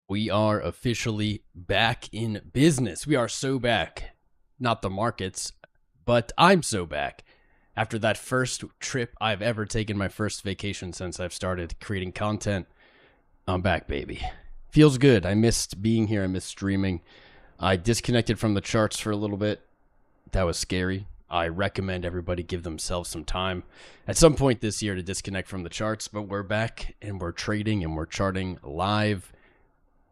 We are officially back in business. We are so back. Not the markets, but I'm so back. After that first trip I've ever taken, my first vacation since I've started creating content, I'm back, baby. Feels good. I missed being here. I missed streaming. I disconnected from the charts for a little bit. That was scary. I recommend everybody give themselves some time at some point this year to disconnect from the charts, but we're back and we're trading and we're charting live.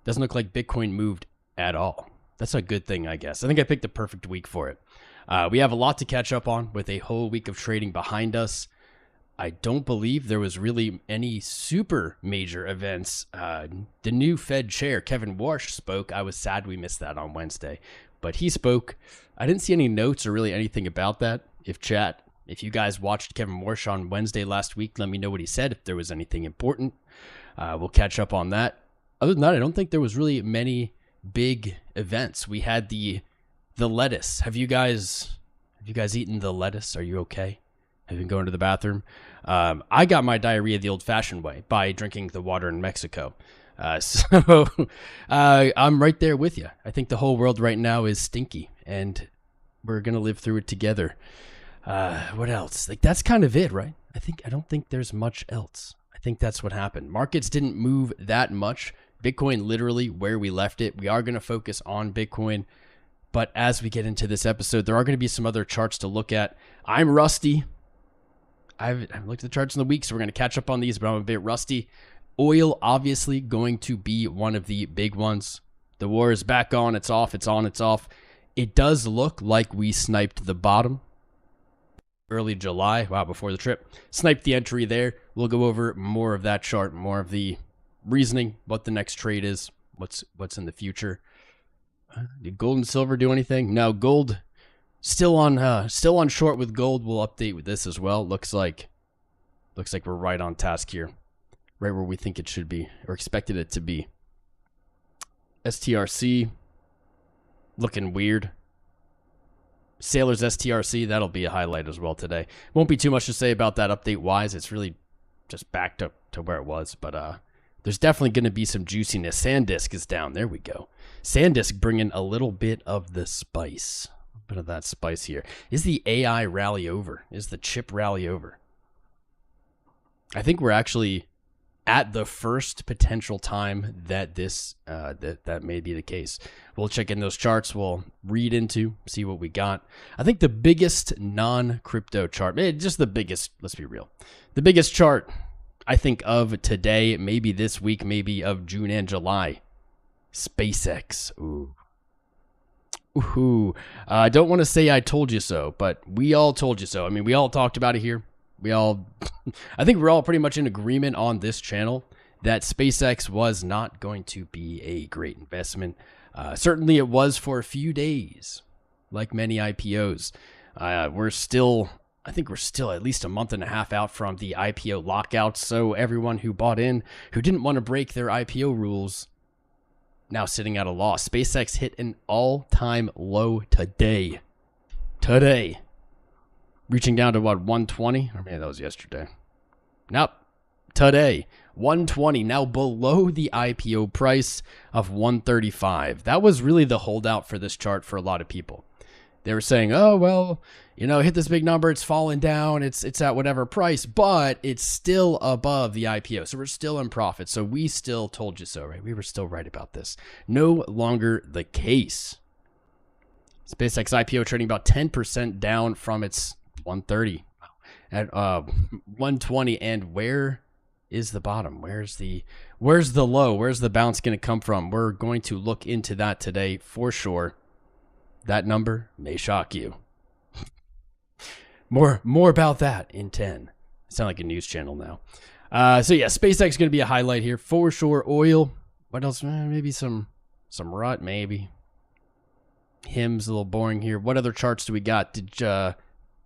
Doesn't look like Bitcoin moved at all. That's a good thing, I guess. I think I picked the perfect week for it. We have a lot to catch up on with a whole week of trading behind us. I don't believe there was really any super major events. The new Fed chair, Kevin Warsh, spoke. I was sad we missed that on Wednesday, but he spoke. I didn't see any notes or really anything about that. If you guys watched Kevin Warsh on Wednesday last week, let me know what he said, if there was anything important. We'll catch up on that. Other than that, I don't think there was really many big events. We had the lettuce. Have you guys eaten the lettuce? Are you okay? Have you been going to the bathroom? I got my diarrhea the old-fashioned way by drinking the water in Mexico. So I'm right there with you. I think the whole world right now is stinky, and we're gonna live through it together. What else? Like, that's kind of it, right? I don't think there's much else. I think that's what happened. Markets didn't move that much. Bitcoin literally where we left it. We are going to focus on Bitcoin, but as we get into this episode, there are going to be some other charts to look at. I'm rusty. I've looked at the charts in the week, so we're going to catch up on these, but I'm a bit rusty. Oil, obviously, going to be one of the big ones. The war is back on. It's off. It's on. It's off. It does look like we sniped the bottom. Early July. Wow, before the trip. Sniped the entry there. We'll go over more of that chart, more of the reasoning, what the next trade is, what's in the future. Did gold and silver do anything? No, gold still on short with gold. We'll update with this as well. Looks like we're right on task here. Right where we think it should be, or expected it to be. STRC looking weird. Sailor's STRC, that'll be a highlight as well today. Won't be too much to say about that update wise. It's really just backed up to where it was, but there's definitely going to be some juiciness. SanDisk is down. There we go. SanDisk bringing a little bit of the spice. A bit of that spice here. Is the AI rally over? Is the chip rally over? I think we're actually at the first potential time that this that may be the case. We'll check in those charts. We'll read into, see what we got. I think the biggest non-crypto chart, just the biggest, let's be real. The biggest chart I think of today, maybe this week, maybe of June and July. SpaceX. Ooh. I don't want to say I told you so, but we all told you so. I mean, we all talked about it here. I think we're all pretty much in agreement on this channel that SpaceX was not going to be a great investment. Certainly it was for a few days, like many IPOs. I think we're still at least a month and a half out from the IPO lockout. So everyone who bought in, who didn't want to break their IPO rules, now sitting at a loss. SpaceX hit an all-time low today. Reaching down to what, 120? Or maybe that was yesterday. Nope. Today, 120, now below the IPO price of 135. That was really the holdout for this chart for a lot of people. They were saying, oh, well, hit this big number, it's fallen down, it's at whatever price, but it's still above the IPO. So we're still in profit. So we still told you so, right? We were still right about this. No longer the case. SpaceX IPO trading about 10% down from its 130 at 120. And where is the bottom? Where's the low? Where's the bounce going to come from? We're going to look into that today for sure. That number may shock you. More about that in 10. I sound like a news channel now. So yeah, SpaceX is going to be a highlight here for sure. Oil. What else? Maybe some rut. Maybe. HIM's a little boring here. What other charts do we got?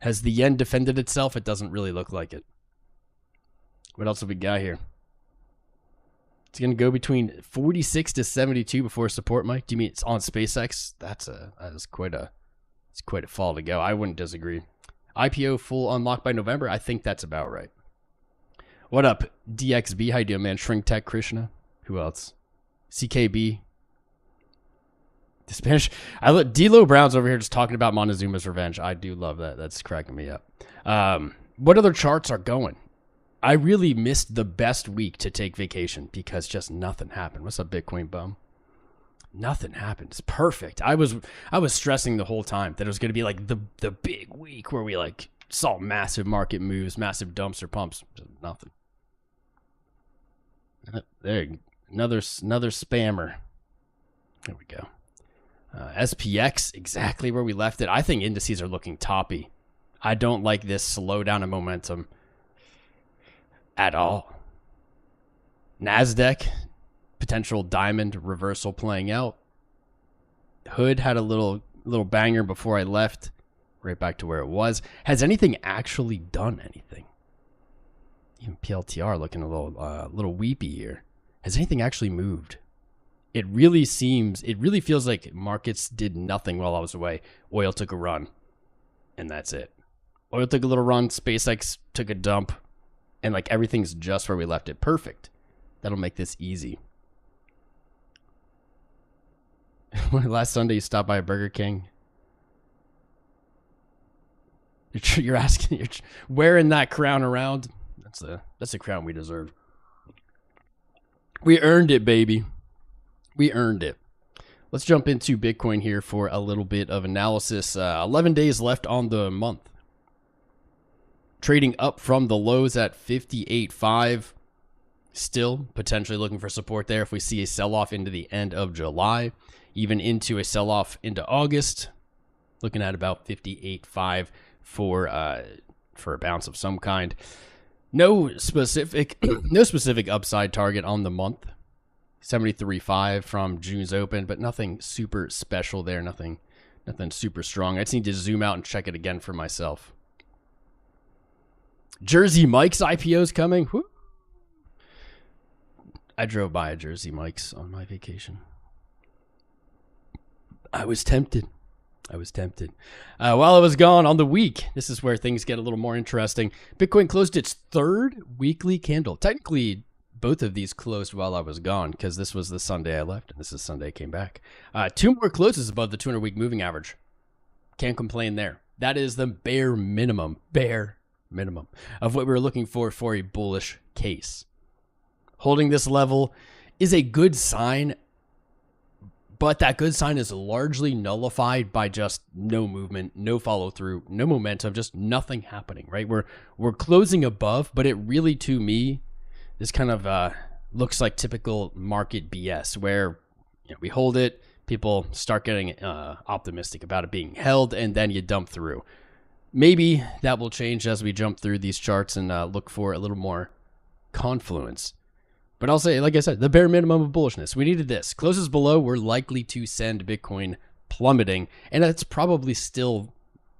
Has the yen defended itself? It doesn't really look like it. What else have we got here? It's going to go between 46 to 72 before support, Mike. Do you mean it's on SpaceX? That is quite a fall to go. I wouldn't disagree. IPO full unlock by November. I think that's about right. What up, DXB? How you doing, man? Shrink Tech Krishna. Who else? CKB. The Spanish. I look. D'Lo Brown's over here just talking about Montezuma's revenge. I do love that. That's cracking me up. What other charts are going? I really missed the best week to take vacation because just nothing happened. What's up, Bitcoin bum? Nothing happened. It's perfect. I was stressing the whole time that it was going to be like the big week where we like saw massive market moves, massive dumps or pumps. Just nothing. There, another spammer. There we go. SPX, exactly where we left it. I think indices are looking toppy. I don't like this slowdown in momentum at all. NASDAQ, potential diamond reversal playing out. Hood had a little banger before I left. Right back to where it was. Has anything actually done anything? Even PLTR looking a little weepy here. Has anything actually moved? It really feels like markets did nothing while I was away. Oil took a run, and that's it. Oil took a little run. SpaceX took a dump, and like everything's just where we left it. Perfect. That'll make this easy. Last Sunday, you stopped by a Burger King. You're asking, you're wearing that crown around. That's the crown we deserve. We earned it, baby. We earned it. Let's jump into Bitcoin here for a little bit of analysis. 11 days left on the month. Trading up from the lows at 58.5. Still potentially looking for support there if we see a sell-off into the end of July. Even into a sell-off into August. Looking at about 58.5 for a bounce of some kind. No specific upside target on the month. 73.5 from June's open, but nothing super special there. Nothing super strong. I just need to zoom out and check it again for myself. Jersey Mike's IPO is coming. Woo. I drove by a Jersey Mike's on my vacation. I was tempted. While I was gone on the week, this is where things get a little more interesting. Bitcoin closed its third weekly candle. Technically, both of these closed while I was gone because this was the Sunday I left and this is Sunday I came back. 2 more closes above the 200-week moving average. Can't complain there. That is the bare minimum of what we were looking for a bullish case. Holding this level is a good sign, but that good sign is largely nullified by just no movement, no follow through, no momentum, just nothing happening, right? We're closing above, but it really, to me, this kind of looks like typical market BS where we hold it, people start getting optimistic about it being held, and then you dump through. Maybe that will change as we jump through these charts and look for a little more confluence. But I'll say, like I said, the bare minimum of bullishness. We needed this. Closes below, we're likely to send Bitcoin plummeting, and that's probably still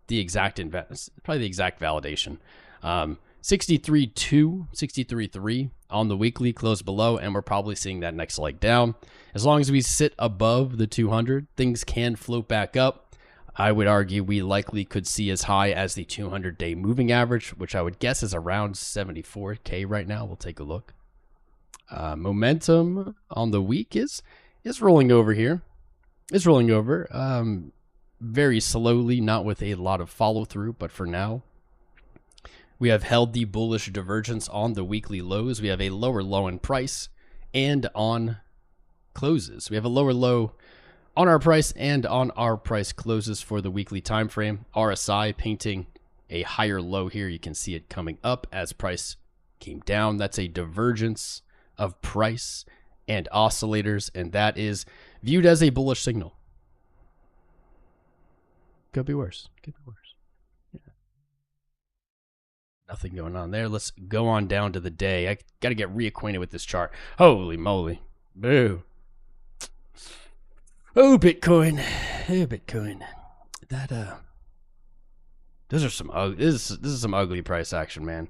the exact validation. 63.2, 63.3 on the weekly, close below, and we're probably seeing that next leg down. As long as we sit above the 200, things can float back up. I would argue we likely could see as high as the 200-day moving average, which I would guess is around 74K right now. We'll take a look. Momentum on the week is rolling over here. It's rolling over very slowly, not with a lot of follow through, but for now we have held the bullish divergence on the weekly lows. We have a lower low in price and on closes. We have a lower low on our price and on our price closes for the weekly time frame. RSI painting a higher low here. You can see it coming up as price came down. That's a divergence of price and oscillators, and that is viewed as a bullish signal. Could be worse. Yeah. Nothing going on there. Let's go on down to the day. I got to get reacquainted with this chart. Holy moly. Boo. Oh, Bitcoin. That those are some this is some ugly price action, man.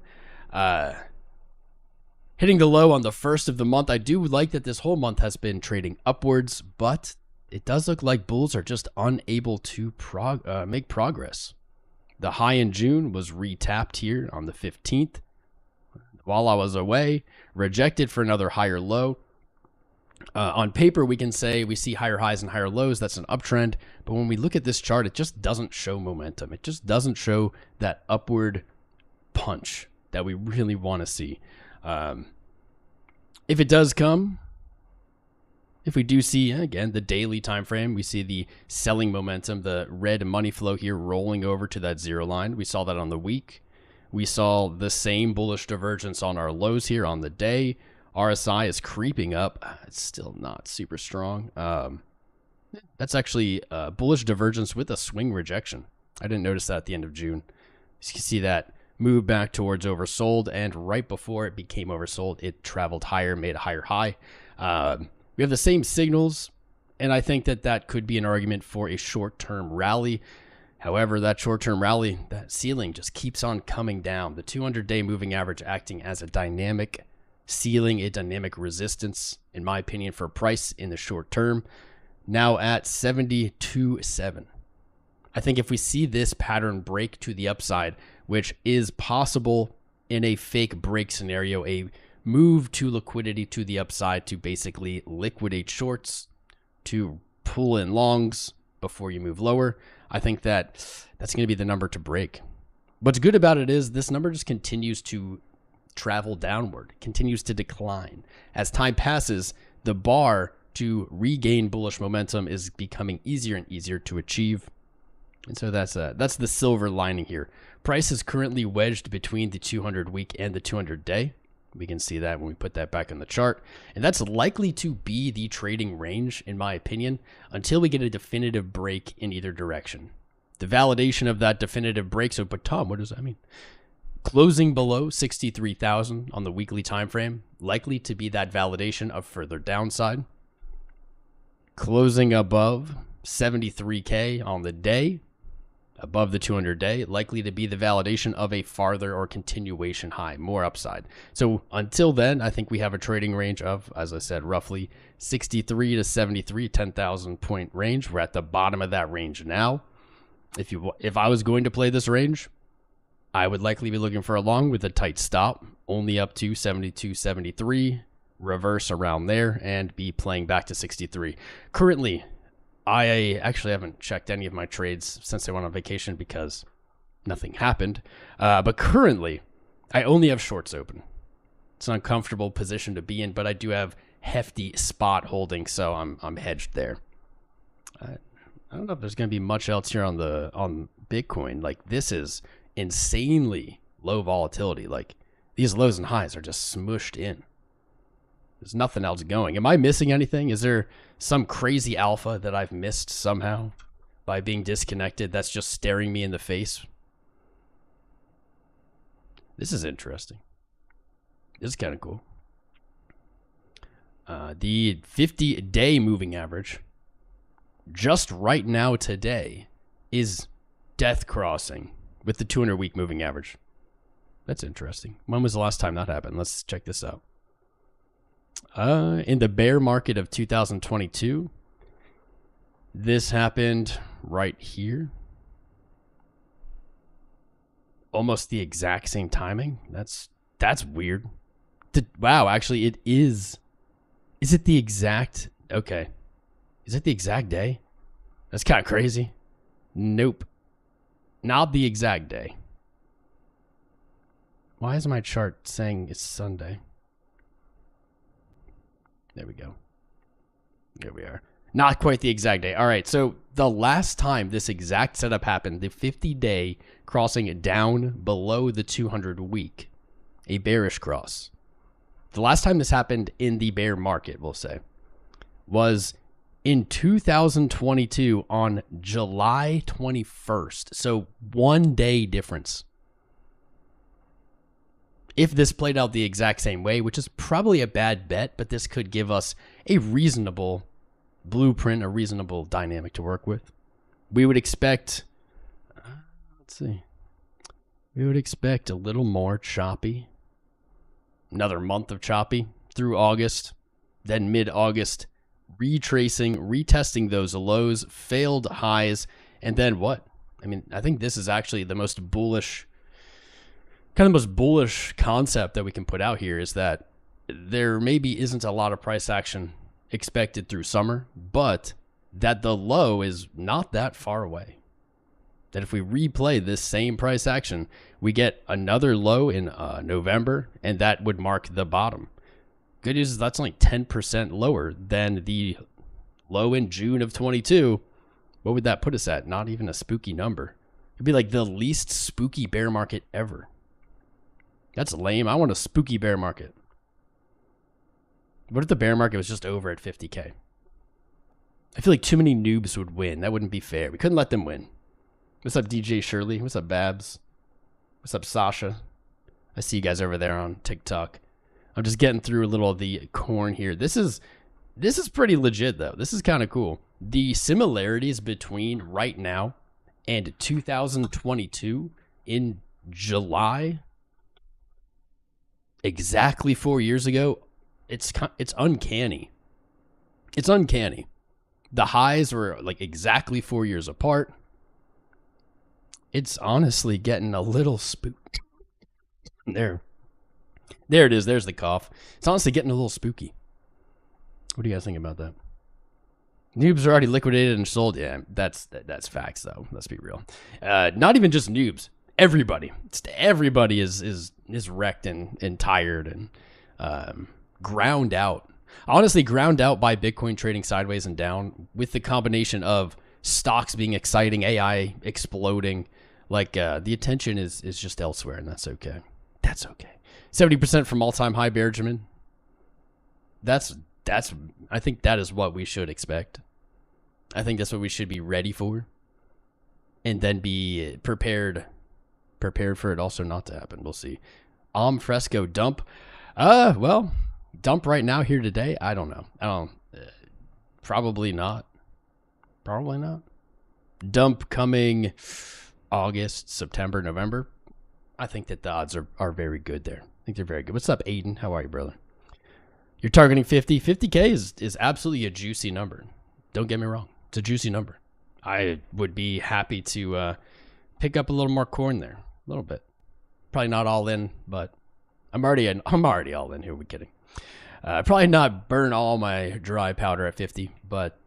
Hitting the low on the first of the month. I do like that this whole month has been trading upwards, but it does look like bulls are just unable to make progress. The high in June was retapped here on the 15th while I was away, rejected for another higher low. On paper, we can say we see higher highs and higher lows. That's an uptrend. But when we look at this chart, it just doesn't show momentum. It just doesn't show that upward punch that we really want to see. If it does come, if we do see, again, the daily time frame, we see the selling momentum, the red money flow here rolling over to that zero line. We saw that on the week. We saw the same bullish divergence on our lows here on the day. RSI is creeping up. It's still not super strong. That's actually a bullish divergence with a swing rejection. I didn't notice that at the end of June. You can see that move back towards oversold, and right before it became oversold, it traveled higher, made a higher high. We have the same signals, and I think that that could be an argument for a short-term rally. However, that short-term rally, that ceiling just keeps on coming down. The 200-day moving average acting as a dynamic ceiling, a dynamic resistance, in my opinion, for price in the short term, now at 72.7. I think if we see this pattern break to the upside, which is possible in a fake break scenario, a move to liquidity to the upside to basically liquidate shorts, to pull in longs before you move lower, I think that that's going to be the number to break. What's good about it is this number just continues to travel downward, continues to decline. As time passes, the bar to regain bullish momentum is becoming easier and easier to achieve. And so that's the silver lining here. Price is currently wedged between the 200-week and the 200-day. We can see that when we put that back on the chart. And that's likely to be the trading range, in my opinion, until we get a definitive break in either direction. The validation of that definitive break, so, but Tom, what does that mean? Closing below 63,000 on the weekly time frame, likely to be that validation of further downside. Closing above 73K on the day, above the 200-day, likely to be the validation of a farther or continuation high, more upside. So until then, I think we have a trading range of, as I said, roughly 63 to 73, 10,000 point range. We're at the bottom of that range now. If I was going to play this range, I would likely be looking for a long with a tight stop, only up to 72, 73, reverse around there, and be playing back to 63. Currently, I actually haven't checked any of my trades since I went on vacation because nothing happened. But currently, I only have shorts open. It's an uncomfortable position to be in, but I do have hefty spot holding, so I'm hedged there. I don't know if there's going to be much else here on Bitcoin. Like, this is insanely low volatility. Like, these lows and highs are just smushed in. There's nothing else going. Am I missing anything? Is there some crazy alpha that I've missed somehow by being disconnected that's just staring me in the face? This is interesting. This is kind of cool. The 50-day moving average, just right now today, is death crossing with the 200-week moving average. That's interesting. When was the last time that happened? Let's check this out. In the bear market of 2022, this happened right here. Almost the exact same timing. That's weird. Wow, actually it is. Is it the exact? Okay. Is it the exact day? That's kind of crazy. Nope. Not the exact day. Why is my chart saying it's Sunday? There we go. There we are. Not quite the exact day. All right, so the last time this exact setup happened, the 50-day crossing down below the 200-week, a bearish cross. The last time this happened in the bear market, we'll say, was in 2022 on July 21st. So 1 day difference. If this played out the exact same way, which is probably a bad bet, but this could give us a reasonable blueprint, a reasonable dynamic to work with. We would expect, let's see, we would expect a little more choppy. Another month of choppy through August, then mid-August, retracing, retesting those lows, failed highs, and then what? I mean, I think this is actually the most bullish, kind of most bullish concept that we can put out here, is that there maybe isn't a lot of price action expected through summer, but that the low is not that far away. That if we replay this same price action, we get another low in November, and that would mark the bottom. Good news is that's only 10% lower than the low in June of 22. What would that put us at? Not even a spooky number. It'd be like the least spooky bear market ever. That's lame. I want a spooky bear market. What if the bear market was just over at 50K? I feel like too many noobs would win. That wouldn't be fair. We couldn't let them win. What's up, DJ Shirley? What's up, Babs? What's up, Sasha? I see you guys over there on TikTok. I'm just getting through a little of the corn here. This is pretty legit, though. This is kind of cool. The similarities between right now and 2022 in July, exactly 4 years ago, it's uncanny. It's uncanny. The highs were like exactly 4 years apart. It's honestly getting a little spooked. There it is. There's the cough. It's honestly getting a little spooky. What do you guys think about that? Noobs are already liquidated and sold. Yeah, that's facts though. Let's be real. Not even just noobs. Everybody. Everybody is wrecked and tired and ground out. Honestly, ground out by Bitcoin trading sideways and down with the combination of stocks being exciting, AI exploding. Like the attention is just elsewhere, and that's okay. That's okay. 70% from all-time high, Benjamin. That's I think that is what we should expect. I think that's what we should be ready for, and then be prepared for it also not to happen. We'll see. Fresco dump. Well, dump right now here today. I don't know. Probably not. Probably not. Dump coming August, September, November. I think that the odds are very good there. I think they're very good. What's up, Aiden? How are you, brother? You're targeting 50. 50K is absolutely a juicy number. Don't get me wrong. It's a juicy number. I would be happy to pick up a little more corn there. A little bit. Probably not all in, but I'm already all in. Who are we kidding? Probably not burn all my dry powder at 50, but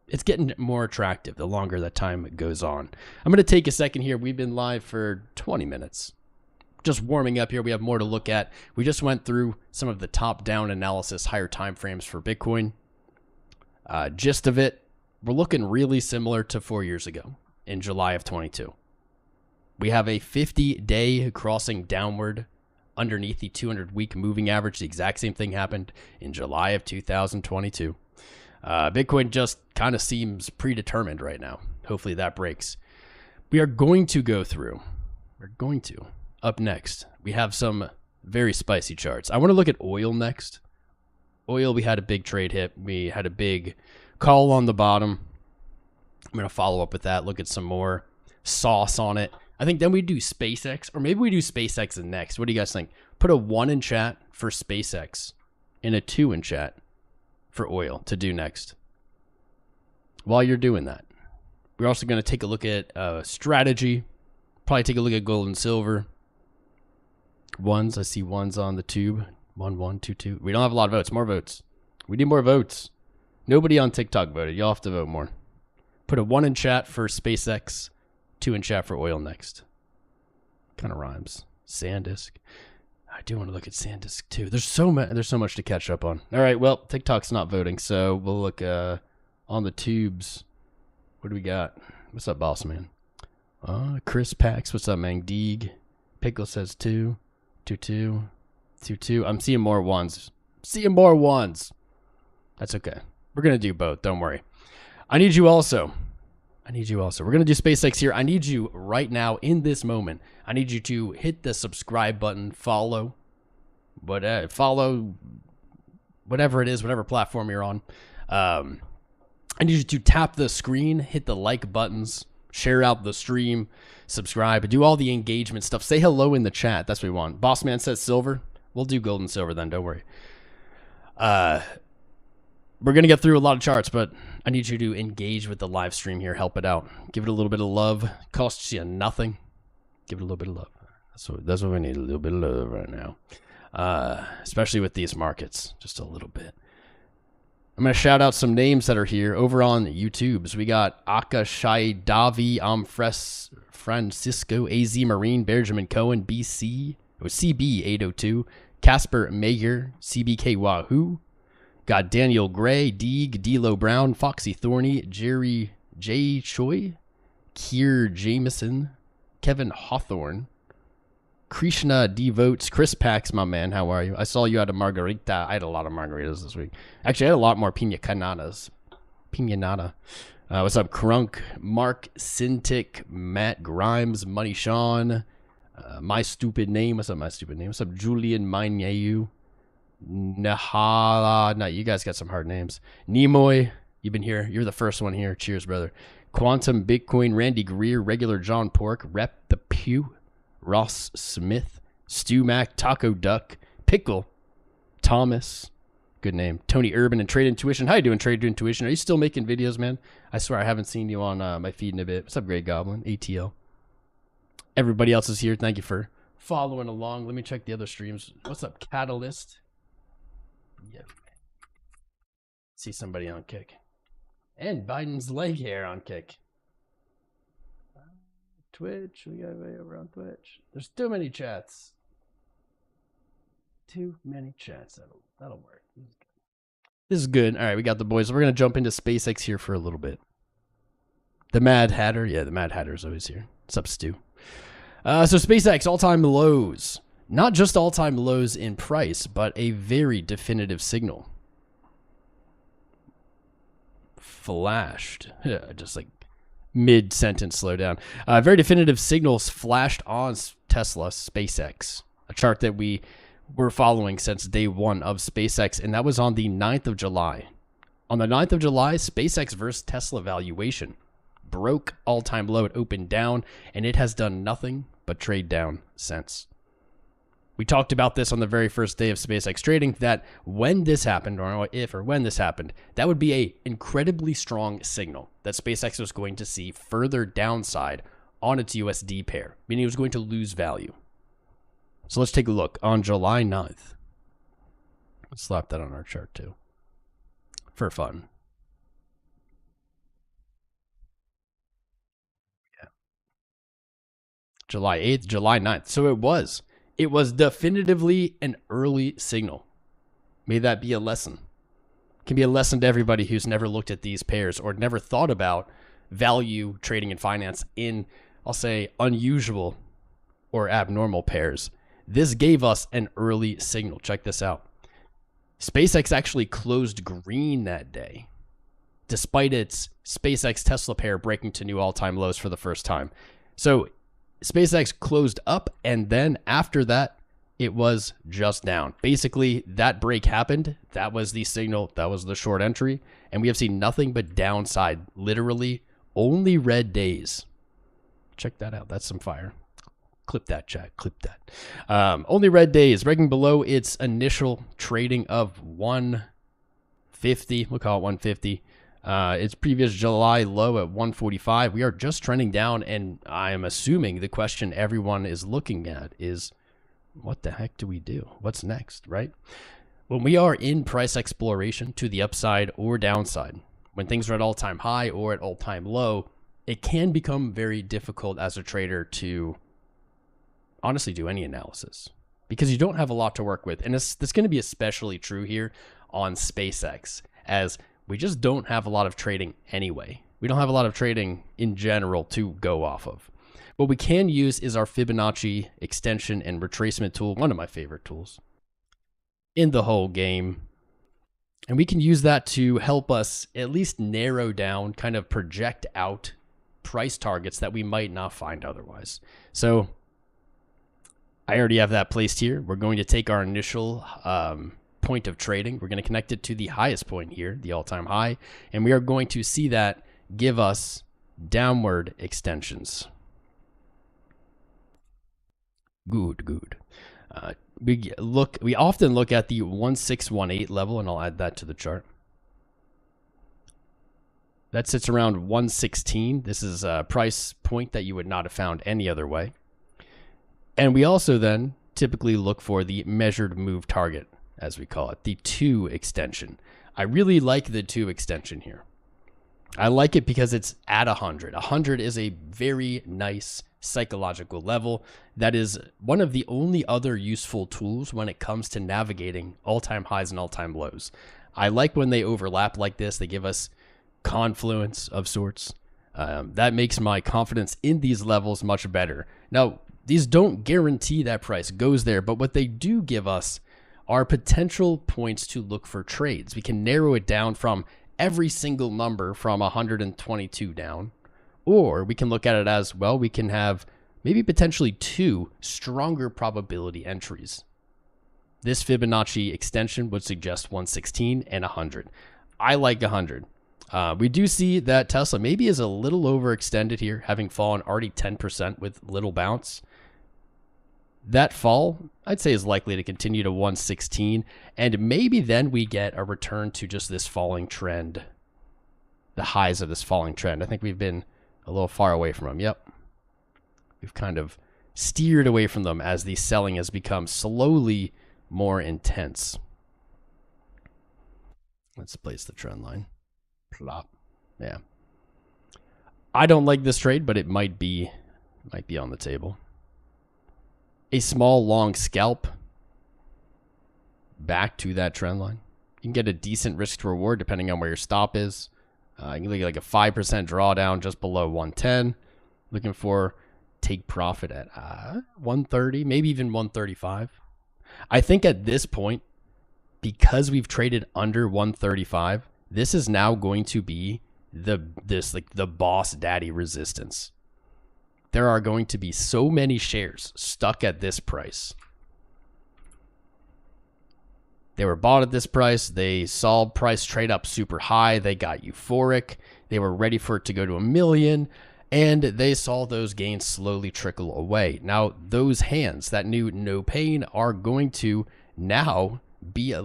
it's getting more attractive the longer that time goes on. I'm going to take a second here. We've been live for 20 minutes. Just warming up here. We have more to look at. We just went through some of the top-down analysis, higher time frames for Bitcoin. Gist of it, we're looking really similar to 4 years ago in July of 22. We have a 50-day crossing downward underneath the 200-week moving average. The exact same thing happened in July of 2022. Bitcoin just kind of seems predetermined right now. Hopefully that breaks. We are going to go through. Up next, we have some very spicy charts. I want to look at oil next. Oil, we had a big trade hit. We had a big call on the bottom. I'm going to follow up with that, look at some more sauce on it. I think then we do SpaceX, or maybe we do SpaceX next. What do you guys think? Put a 1 in chat for SpaceX and a 2 in chat for oil to do next. While you're doing that, we're also going to take a look at strategy. Probably take a look at gold and silver. Ones, I see ones on the tube. 1, 1, 2, 2. We don't have a lot of votes. More votes. We need more votes. Nobody on TikTok voted. Y'all have to vote more. Put a 1 in chat for SpaceX, 2 in chat for oil next. Kind of rhymes. SanDisk. I do want to look at SanDisk too. There's so much to catch up on. All right, well, TikTok's not voting, so we'll look on the tubes. What do we got? What's up, boss man? Chris Pax. What's up, man? Deeg. Pickle says 2, 2, 2, 2, 2. I'm seeing more ones. That's okay. We're gonna do both. Don't worry. I need you also. We're going to do SpaceX here. I need you right now in this moment. I need you to hit the subscribe button, follow whatever it is, whatever platform you're on. I need you to tap the screen, hit the like buttons, share out the stream, subscribe, do all the engagement stuff. Say hello in the chat. That's what we want. Boss man says silver. We'll do gold and silver then. Don't worry. We're going to get through a lot of charts, but I need you to engage with the live stream here. Help it out. Give it a little bit of love. Costs you nothing. Give it a little bit of love. That's what we need, a little bit of love right now. Especially with these markets. Just a little bit. I'm going to shout out some names that are here over on YouTube. So we got 𝐂𝐻𝐲 Francisco, AZ Marine, Benjamin Cohen, BC, CB802, Casper Mayer, CBK Wahoo. Got Daniel Gray, Deeg, D'Lo Brown, Foxy Thorny, Jerry J. Choi, Keir Jameson, Kevin Hawthorne, Krishna Devotes, Chris Pax, my man, how are you? I saw you had a margarita. I had a lot of margaritas this week. Actually, I had a lot more pina coladas. Pinanada. What's up, Crunk? Mark Sintic, Matt Grimes, Money Sean, My Stupid Name. What's up, My Stupid Name? What's up, Julian Mainyayu? Nahala. No, you guys got some hard names. Nimoy, you've been here. You're the first one here. Cheers, brother. Quantum Bitcoin, Randy Greer, Regular John Pork, Rep the Pew, Ross Smith, Stu Mac, Taco Duck, Pickle, Thomas, good name, Tony Urban, and Trade Intuition. How you doing, Trade Intuition? Are you still making videos, man? I swear I haven't seen you on my feed in a bit. What's up, Great Goblin? ATL. Everybody else is here. Thank you for following along. Let me check the other streams. What's up, Catalyst? Yeah. See somebody on Kick. And Biden's leg hair on Kick. Twitch, we got way over on Twitch. There's too many chats. Too many chats. That'll work. This is good. All right, we got the boys. We're gonna jump into SpaceX here for a little bit. The Mad Hatter, yeah, the Mad Hatter's always here. What's up, Stu? So SpaceX all-time lows. Not just all-time lows in price, but a very definitive signal. Flashed. Just like mid-sentence slow down. Very definitive signals flashed on Tesla SpaceX, a chart that we were following since day one of SpaceX, and that was on the 9th of July. On the 9th of July, SpaceX versus Tesla valuation broke all-time low. It opened down, and it has done nothing but trade down since. We talked about this on the very first day of SpaceX trading, that when this happened, or if or when this happened, that would be an incredibly strong signal that SpaceX was going to see further downside on its USD pair, meaning it was going to lose value. So let's take a look on July 9th. Let's slap that on our chart too, for fun. Yeah. July 8th, July 9th. So it was definitively an early signal. May that be a lesson. It can be a lesson to everybody who's never looked at these pairs or never thought about value trading and finance in, I'll say, unusual or abnormal pairs. This gave us an early signal. Check this out. SpaceX actually closed green that day, despite its SpaceX Tesla pair breaking to new all-time lows for the first time. So SpaceX closed up, and then after that, it was just down. Basically, that break happened. That was the signal. That was the short entry. And we have seen nothing but downside. Literally, only red days. Check that out. That's some fire. Clip that, chat. Clip that. Only red days, breaking below its initial trading of 150. We'll call it 150. Its previous July low at 145. We are just trending down, and I am assuming the question everyone is looking at is, what the heck do we do? What's next, right? When we are in price exploration to the upside or downside, when things are at all-time high or at all-time low, it can become very difficult as a trader to honestly do any analysis because you don't have a lot to work with. And this is going to be especially true here on SpaceX, as we just don't have a lot of trading anyway. We don't have a lot of trading in general to go off of. What we can use is our Fibonacci extension and retracement tool, one of my favorite tools in the whole game. And we can use that to help us at least narrow down, kind of project out price targets that we might not find otherwise. So I already have that placed here. We're going to take our initial point of trading. We're going to connect it to the highest point here, the all-time high, and we are going to see that give us downward extensions. Good. We often look at the 1618 level, and I'll add that to the chart. That sits around 116. This is a price point that you would not have found any other way. And we also then typically look for the measured move target, as we call it, the 2 extension. I really like the 2 extension here. I like it because it's at 100. 100 is a very nice psychological level. That is one of the only other useful tools when it comes to navigating all-time highs and all-time lows. I like when they overlap like this. They give us confluence of sorts. That makes my confidence in these levels much better. Now, these don't guarantee that price goes there, but what they do give us are potential points to look for trades. We can narrow it down from every single number from 122 down, or we can look at it as, well, we can have maybe potentially 2 stronger probability entries. This Fibonacci extension would suggest 116 and 100. I like 100. We do see that Tesla maybe is a little overextended here, having fallen already 10% with little bounce. That fall, I'd say, is likely to continue to 116, and maybe then we get a return to just this falling trend, the highs of this falling trend. I think we've been a little far away from them. Yep. We've kind of steered away from them as the selling has become slowly more intense. Let's place the trend line. Plop. Yeah. I don't like this trade, but it might be on the table. A small long scalp back to that trend line. You can get a decent risk to reward depending on where your stop is. You can look at like a 5% drawdown just below 110. Looking for take profit at 130, maybe even 135. I think at this point, because we've traded under 135, this is now going to be the boss daddy resistance. There are going to be so many shares stuck at this price. They were bought at this price. They saw price trade up super high. They got euphoric. They were ready for it to go to 1 million. And they saw those gains slowly trickle away. Now, those hands that knew no pain are going to now be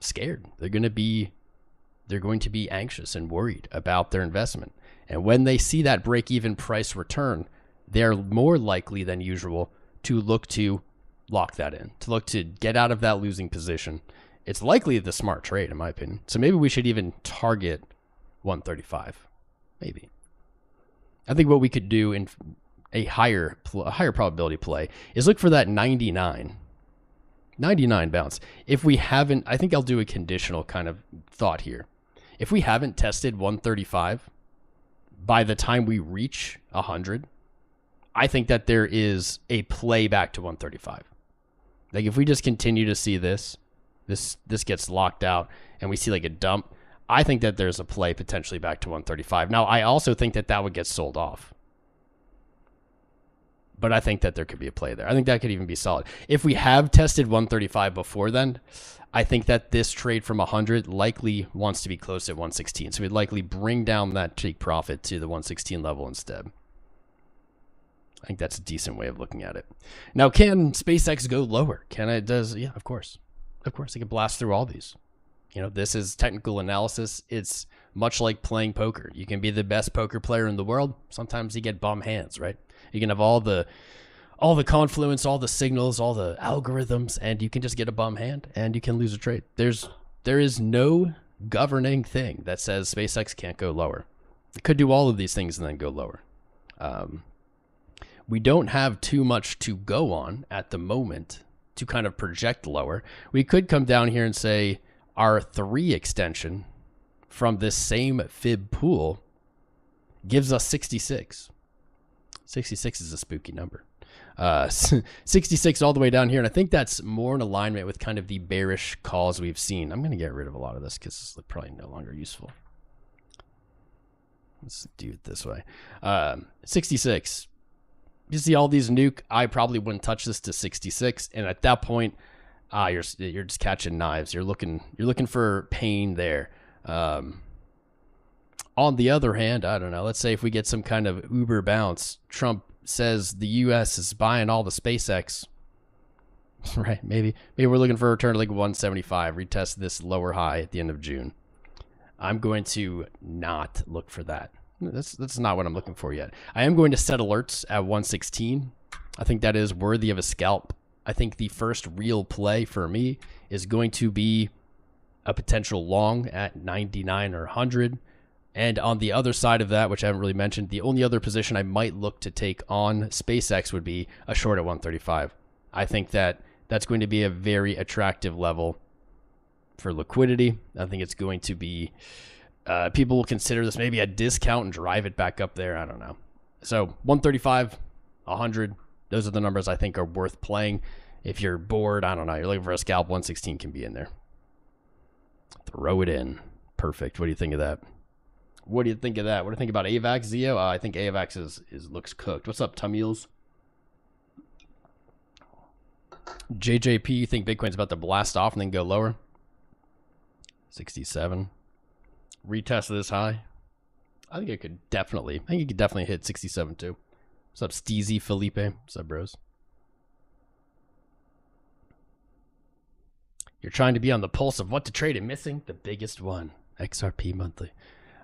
scared. They're going to be anxious and worried about their investment. And when they see that break-even price return, they're more likely than usual to look to lock that in, to look to get out of that losing position. It's likely the smart trade, in my opinion. So maybe we should even target 135. Maybe. I think what we could do in a higher probability play is look for that 99 bounce. If we haven't, I think I'll do a conditional kind of thought here. If we haven't tested 135 by the time we reach 100, I think that there is a play back to 135. Like if we just continue to see this gets locked out and we see like a dump, I think that there's a play potentially back to 135. Now, I also think that would get sold off. But I think that there could be a play there. I think that could even be solid. If we have tested 135 before then, I think that this trade from 100 likely wants to be close at 116. So we'd likely bring down that take profit to the 116 level instead. I think that's a decent way of looking at it. Now, can SpaceX go lower? Yeah, of course. Of course, it can blast through all these. You know, this is technical analysis. It's much like playing poker. You can be the best poker player in the world. Sometimes you get bum hands, right? You can have all the confluence, all the signals, all the algorithms, and you can just get a bum hand and you can lose a trade. There is no governing thing that says SpaceX can't go lower. It could do all of these things and then go lower. We don't have too much to go on at the moment to kind of project lower. We could come down here and say our 3 extension from this same fib pool gives us 66. 66 is a spooky number. 66 all the way down here, and I think that's more in alignment with kind of the bearish calls we've seen. I'm going to get rid of a lot of this because it's probably no longer useful. Let's do it this way. 66. You see all these nuke, I probably wouldn't touch this to 66, and at that point, you're just catching knives. You're looking for pain there. On the other hand, I don't know. Let's say if we get some kind of uber bounce, Trump says the U.S. is buying all the SpaceX. Right? Maybe we're looking for a return to like 175. Retest this lower high at the end of June. I'm going to not look for that. That's not what I'm looking for yet. I am going to set alerts at 116. I think that is worthy of a scalp. I think the first real play for me is going to be a potential long at 99 or 100. And on the other side of that, which I haven't really mentioned, the only other position I might look to take on SpaceX would be a short at 135. I think that that's going to be a very attractive level for liquidity. I think it's going to be, people will consider this maybe a discount and drive it back up there. I don't know. So 135, 100, those are the numbers I think are worth playing. If you're bored, I don't know, you're looking for a scalp, 116 can be in there. Throw it in. Perfect. What do you think of that? What do you think of that? What do you think about 𝐒𝐈𝐆𝐍? I think 𝐒𝐈𝐆 looks cooked. What's up, Tamils? JJP, you think Bitcoin's about to blast off and then go lower? 67. Retest of this high? I think it could definitely. I think it could definitely hit 67 too. What's up, Steezy Felipe? What's up, bros? You're trying to be on the pulse of what to trade and missing the biggest one. XRP monthly.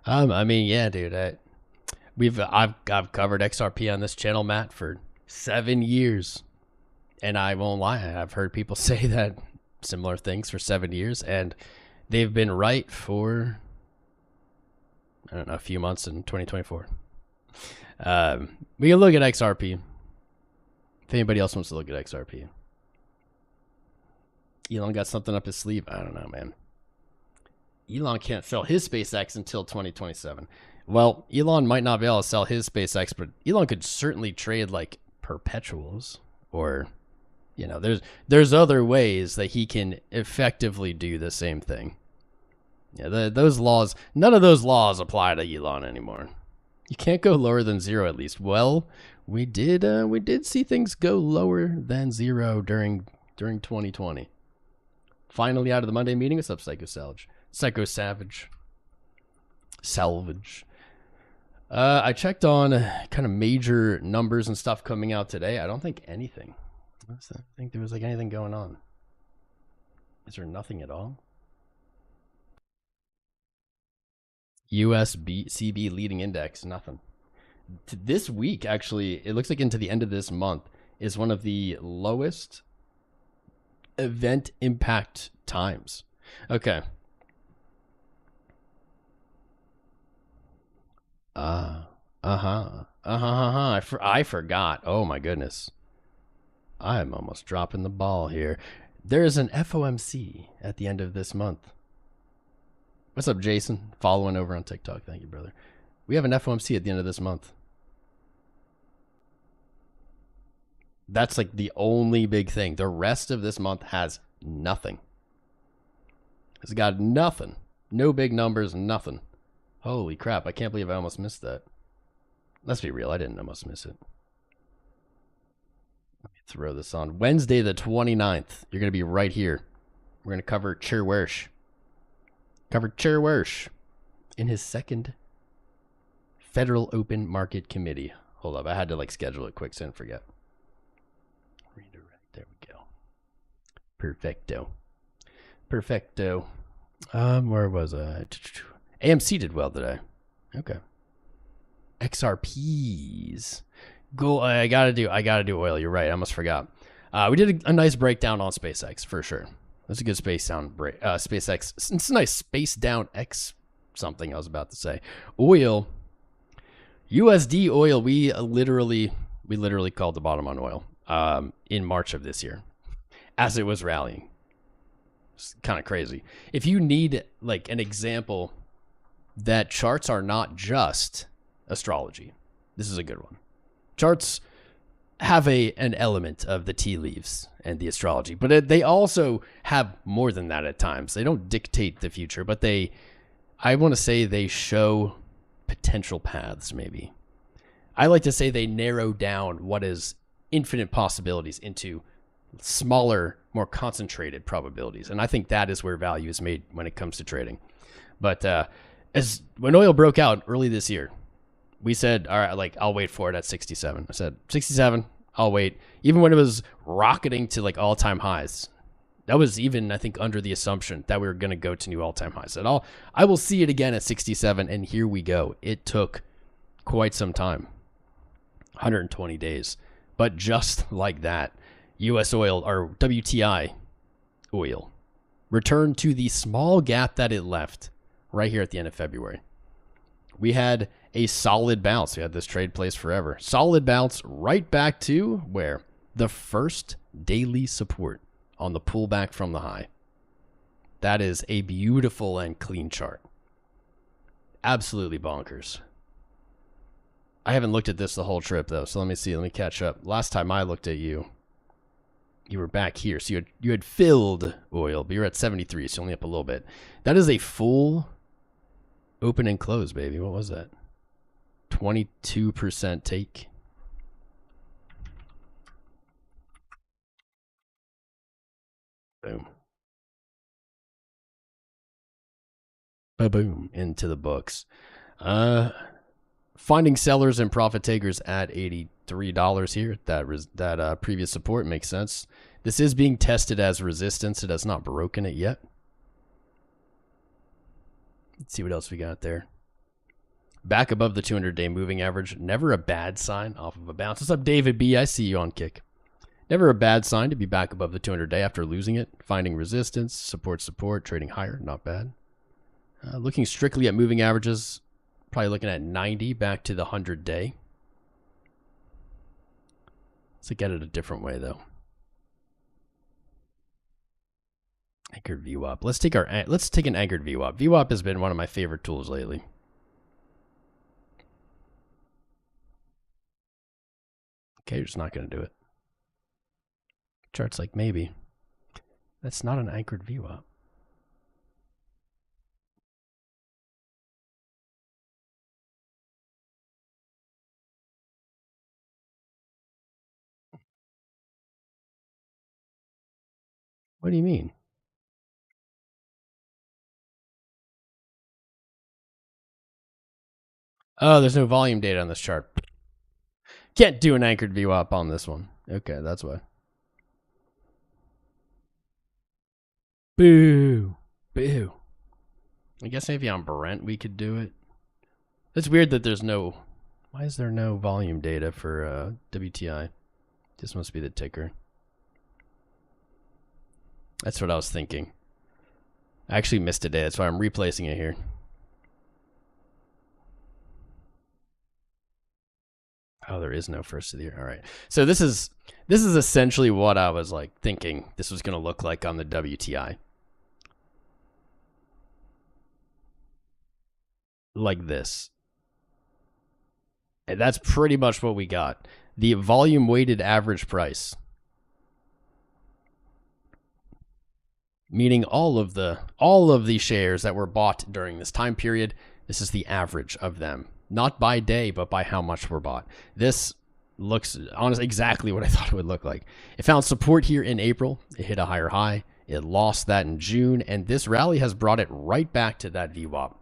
I mean, yeah, dude. I've covered XRP on this channel, Matt, for 7 years, and I won't lie. I've heard people say that similar things for 7 years, and they've been right for, I don't know, a few months in 2024. We can look at XRP. If anybody else wants to look at XRP. Elon got something up his sleeve. I don't know, man. Elon can't sell his SpaceX until 2027. Well, Elon might not be able to sell his SpaceX, but Elon could certainly trade like perpetuals, or, you know, there's other ways that he can effectively do the same thing. Yeah, those laws, none of those laws apply to Elon anymore. You can't go lower than 0 at least. Well, we did see things go lower than 0 during 2020. Finally out of the Monday meeting. What's up, Savage? Salvage. I checked on kind of major numbers and stuff coming out today. I don't think anything. I don't think there was like anything going on. Is there nothing at all? CB leading index, nothing. This week, actually, it looks like into the end of this month is one of the lowest event impact times. Okay. I forgot. Oh my goodness. I'm almost dropping the ball here. There is an FOMC at the end of this month. What's up, Jason? Following over on TikTok. Thank you, brother. We have an FOMC at the end of this month. That's like the only big thing. The rest of this month has nothing. It's got nothing. No big numbers, nothing. Holy crap, I can't believe I almost missed that. Let's be real, I didn't almost miss it. Let me throw this on. Wednesday the 29th, you're going to be right here. We're going to cover 𝐒𝐻. Covered 𝐒𝐻 in his second Federal Open Market Committee. Hold up, I had to like schedule it quick so I didn't forget. Redirect, there we go. Perfecto. Where was I? AMC did well today. Okay. XRPs. Go. I gotta do oil. You're right. I almost forgot. We did a nice breakdown on SpaceX for sure. That's a good space down break. SpaceX. It's a nice space down X something I was about to say. Oil. USD oil. We literally called the bottom on oil in March of this year as it was rallying. It's kind of crazy. If you need like an example that charts are not just astrology, this is a good one. Charts have an element of the tea leaves and the astrology, but they also have more than that at times. They don't dictate the future, but I want to say they show potential paths maybe. I like to say they narrow down what is infinite possibilities into smaller, more concentrated probabilities. And I think that is where value is made when it comes to trading. But when oil broke out early this year, we said, all right, like I'll wait for it at 67. I said 67, I'll wait. Even when it was rocketing to like all-time highs, that was even, I think, under the assumption that we were going to go to new all-time highs. I will see it again at 67, and here we go. It took quite some time, 120 days. But just like that, U.S. oil, or WTI oil, returned to the small gap that it left right here at the end of February. We had a solid bounce. We had this trade placed forever. Solid bounce right back to where? The first daily support on the pullback from the high. That is a beautiful and clean chart. Absolutely bonkers. I haven't looked at this the whole trip though, so let me see. Let me catch up. Last time I looked at you, you were back here. So you had filled oil, but you're at 73, so only up a little bit. That is a full open and close, baby. What was that? 22% take. Boom. Boom. Into the books. Finding sellers and profit takers at $83 here. That previous support makes sense. This is being tested as resistance. It has not broken it yet. Let's see what else we got there. Back above the 200-day moving average. Never a bad sign off of a bounce. What's up, David B? I see you on Kick. Never a bad sign to be back above the 200-day after losing it. Finding resistance, support, trading higher. Not bad. Looking strictly at moving averages. Probably looking at 90 back to the 100-day. Let's look at it a different way, though. Anchored VWAP. Let's take an anchored VWAP. VWAP has been one of my favorite tools lately. Okay, you're just not going to do it. Chart's like maybe. That's not an anchored VWAP. What do you mean? Oh, there's no volume data on this chart. Can't do an anchored VWAP on this one. Okay, that's why. Boo. Boo. I guess maybe on Brent we could do it. It's weird that there's no... Why is there no volume data for WTI? This must be the ticker. That's what I was thinking. I actually missed a day. That's why I'm replacing it here. Oh, there is no first of the year. All right. So this is essentially what I was like thinking this was going to look like on the WTI. Like this. And that's pretty much what we got. The volume weighted average price. Meaning all of the shares that were bought during this time period, this is the average of them. Not by day, but by how much were bought. This looks honestly exactly what I thought it would look like. It found support here in April. It hit a higher high. It lost that in June, and this rally has brought it right back to that VWAP.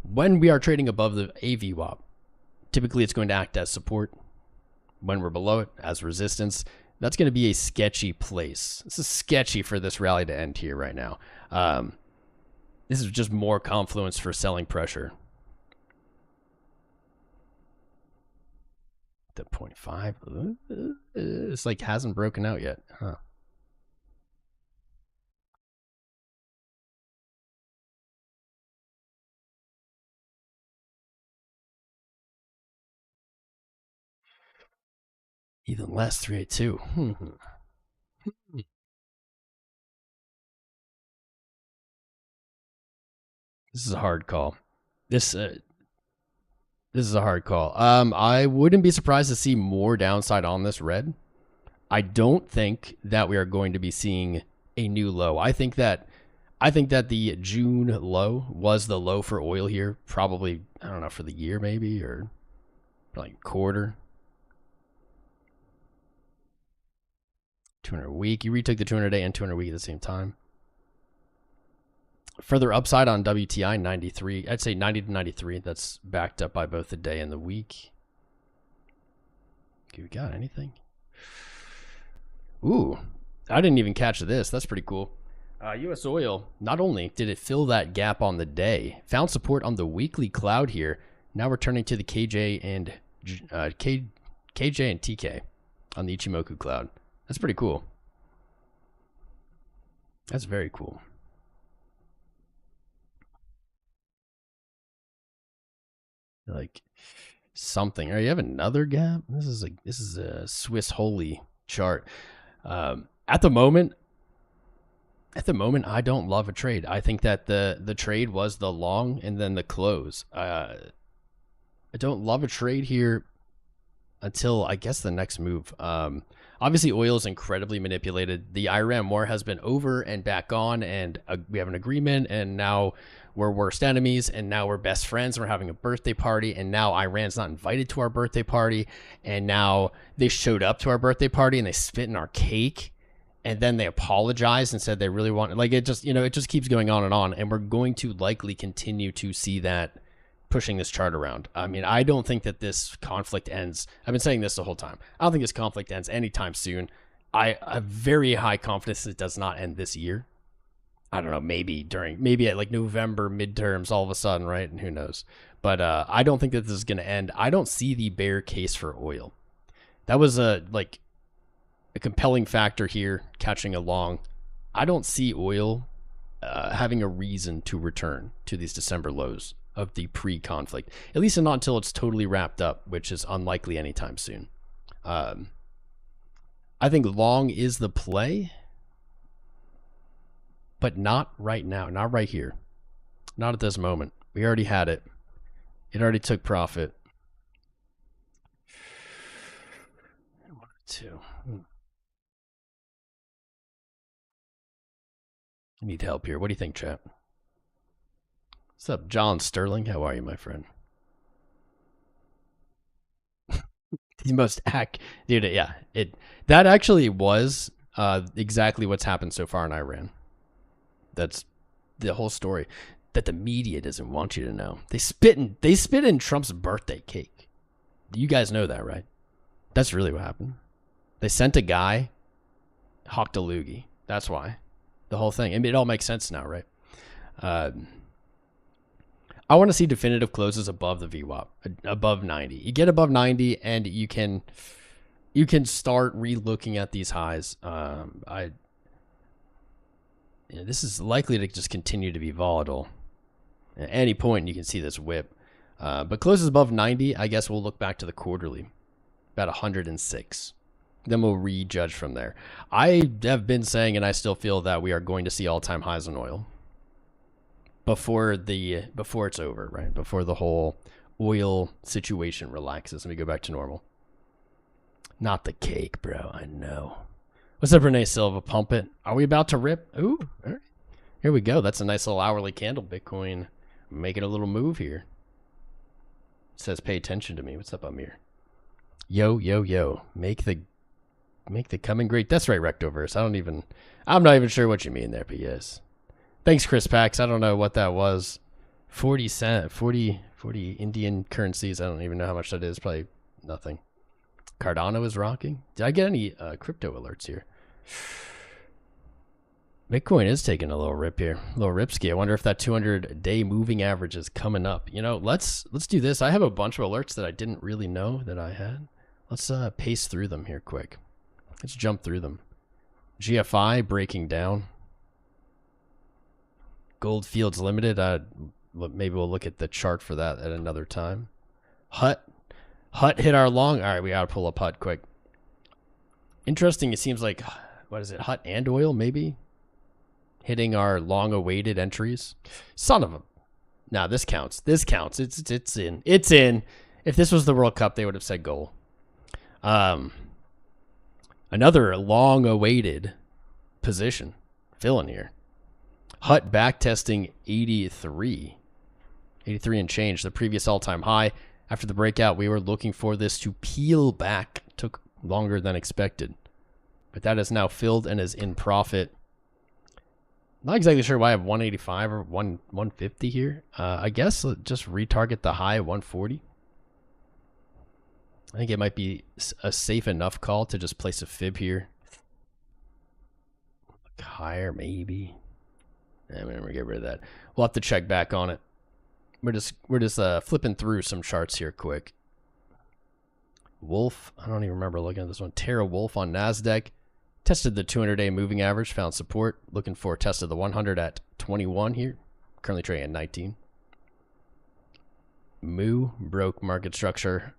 When we are trading above the VWAP, typically it's going to act as support. When we're below it, as resistance. That's going to be a sketchy place. This is sketchy for this rally to end here right now. This is just more confluence for selling pressure. The 0.5. It's like hasn't broken out yet. Huh. Even less, 382. This is a hard call. This is a hard call. I wouldn't be surprised to see more downside on this red. I don't think that we are going to be seeing a new low. I think that the June low was the low for oil here. Probably, I don't know, for the year maybe, or like quarter. 200 week. You retook the 200 day and 200 week at the same time. Further upside on WTI, 93. I'd say 90 to 93. That's backed up by both the day and the week. Okay, we got anything? Ooh, I didn't even catch this. That's pretty cool. U.S. oil, not only did it fill that gap on the day, found support on the weekly cloud here. Now returning to the KJ and TK on the Ichimoku cloud. That's pretty cool. That's very cool. like something. Or you have another gap. This is a Swiss holy chart. At the moment, I don't love a trade. I think that the trade was the long and then the close. I don't love a trade here until I guess the next move. Obviously, oil is incredibly manipulated. The Iran war has been over and back on, and we have an agreement, and now we're worst enemies, and now we're best friends, and we're having a birthday party, and now Iran's not invited to our birthday party, and now they showed up to our birthday party, and they spit in our cake, and then they apologized and said they really want, like, it just, it just keeps going on, and we're going to likely continue to see that pushing this chart around. I mean, I don't think that this conflict ends. I've been saying this the whole time. I don't think this conflict ends anytime soon. I have very high confidence it does not end this year. I don't know, maybe at like November midterms all of a sudden, right? And who knows? But I don't think that this is going to end. I don't see the bear case for oil. That was a compelling factor here, catching along. I don't see oil having a reason to return to these December lows of the pre-conflict, at least not until it's totally wrapped up, which is unlikely anytime soon. I think long is the play, but not right now, not right here, not at this moment. We already had it. It already took profit. 1 or 2. I need help here. What do you think, chat? What's up, John Sterling? How are you, my friend? The most dude, yeah. That actually was exactly what's happened so far in Iran. That's the whole story that the media doesn't want you to know. They spit in Trump's birthday cake. You guys know that, right? That's really what happened. They sent a guy, 𝐂𝐡𝐚𝐫𝐭. That's why. The whole thing. I mean, it all makes sense now, right? I want to see definitive closes above the VWAP, above 90. You get above 90, and you can start re-looking at these highs. This is likely to just continue to be volatile. At any point, you can see this whip. But closes above 90, I guess we'll look back to the quarterly, about 106. Then we'll rejudge from there. I have been saying, and I still feel that we are going to see all-time highs in oil before it's over, right? Before the whole oil situation relaxes and we go back to normal. Not the cake, bro. I know. What's up, 𝐒𝐈𝐆𝐍? Pump it. Are we about to rip? Ooh, all right. Here we go. That's a nice little hourly candle. Bitcoin making a little move here. It says pay attention to me. What's up, Amir? Yo, yo, yo. Make the coming great. That's right, Rectoverse. I'm not even sure what you mean there, but yes. Thanks, Chris Pax. I don't know what that was. 40 Indian currencies. I don't even know how much that is. Probably nothing. Cardano is rocking. Did I get any crypto alerts here? Bitcoin is taking a little rip here. A little ripski. I wonder if that 200-day moving average is coming up. Let's do this. I have a bunch of alerts that I didn't really know that I had. Let's pace through them here quick. Let's jump through them. GFI breaking down. Gold Fields Limited. Maybe we'll look at the chart for that at another time. Hut hit our long. All right, we gotta pull up Hut quick. Interesting. It seems like, what is it? Hut and oil maybe hitting our long-awaited entries. Son of a. Nah, this counts. This counts. It's in. It's in. If this was the World Cup, they would have said goal. Another long-awaited position. Fill in here. Hut backtesting 83 and change, the previous all-time high. After the breakout, we were looking for this to peel back. Took longer than expected, but that is now filled and is in profit. Not exactly sure why I have 185 or 150 here. I guess let's just retarget the high 140. I think it might be a safe enough call to just place a fib here. Look higher, maybe. I'm gonna get rid of that. We'll have to check back on it. We're just flipping through some charts here quick. Wolf, I don't even remember looking at this one. TerraWulf on NASDAQ. Tested the 200-day moving average, found support. Looking for a test of the 100 at 21 here. Currently trading at 19. Moo broke market structure.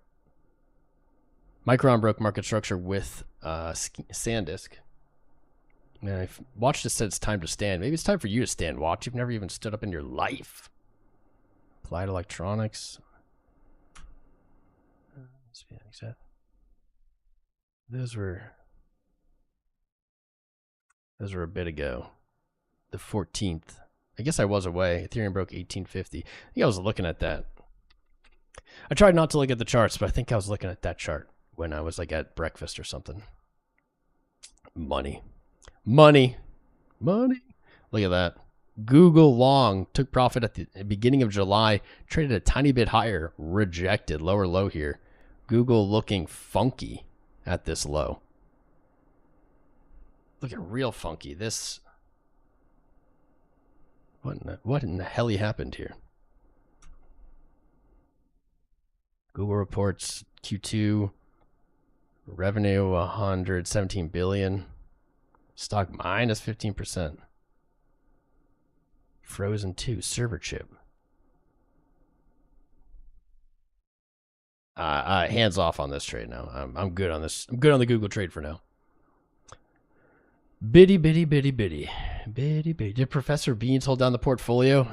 Micron broke market structure with SanDisk. Man, I've watched this said it's time to stand. Maybe it's time for you to stand. Watch. You've never even stood up in your life. Applied Electronics. Those were a bit ago. The 14th. I guess I was away. Ethereum broke 1850. I think I was looking at that. I tried not to look at the charts, but I think I was looking at that chart when I was like at breakfast or something. Money. Money. Money. Look at that. Google long took profit at the beginning of July, traded a tiny bit higher, rejected, lower low here. Google looking funky at this low. Looking real funky. This, what in the hell happened here? Google reports Q2 revenue 117 billion. Stock minus 15%. Frozen 2 server chip. Hands off on this trade now. I'm good on this. I'm good on the Google trade for now. Biddy. Did Professor Beans hold down the portfolio?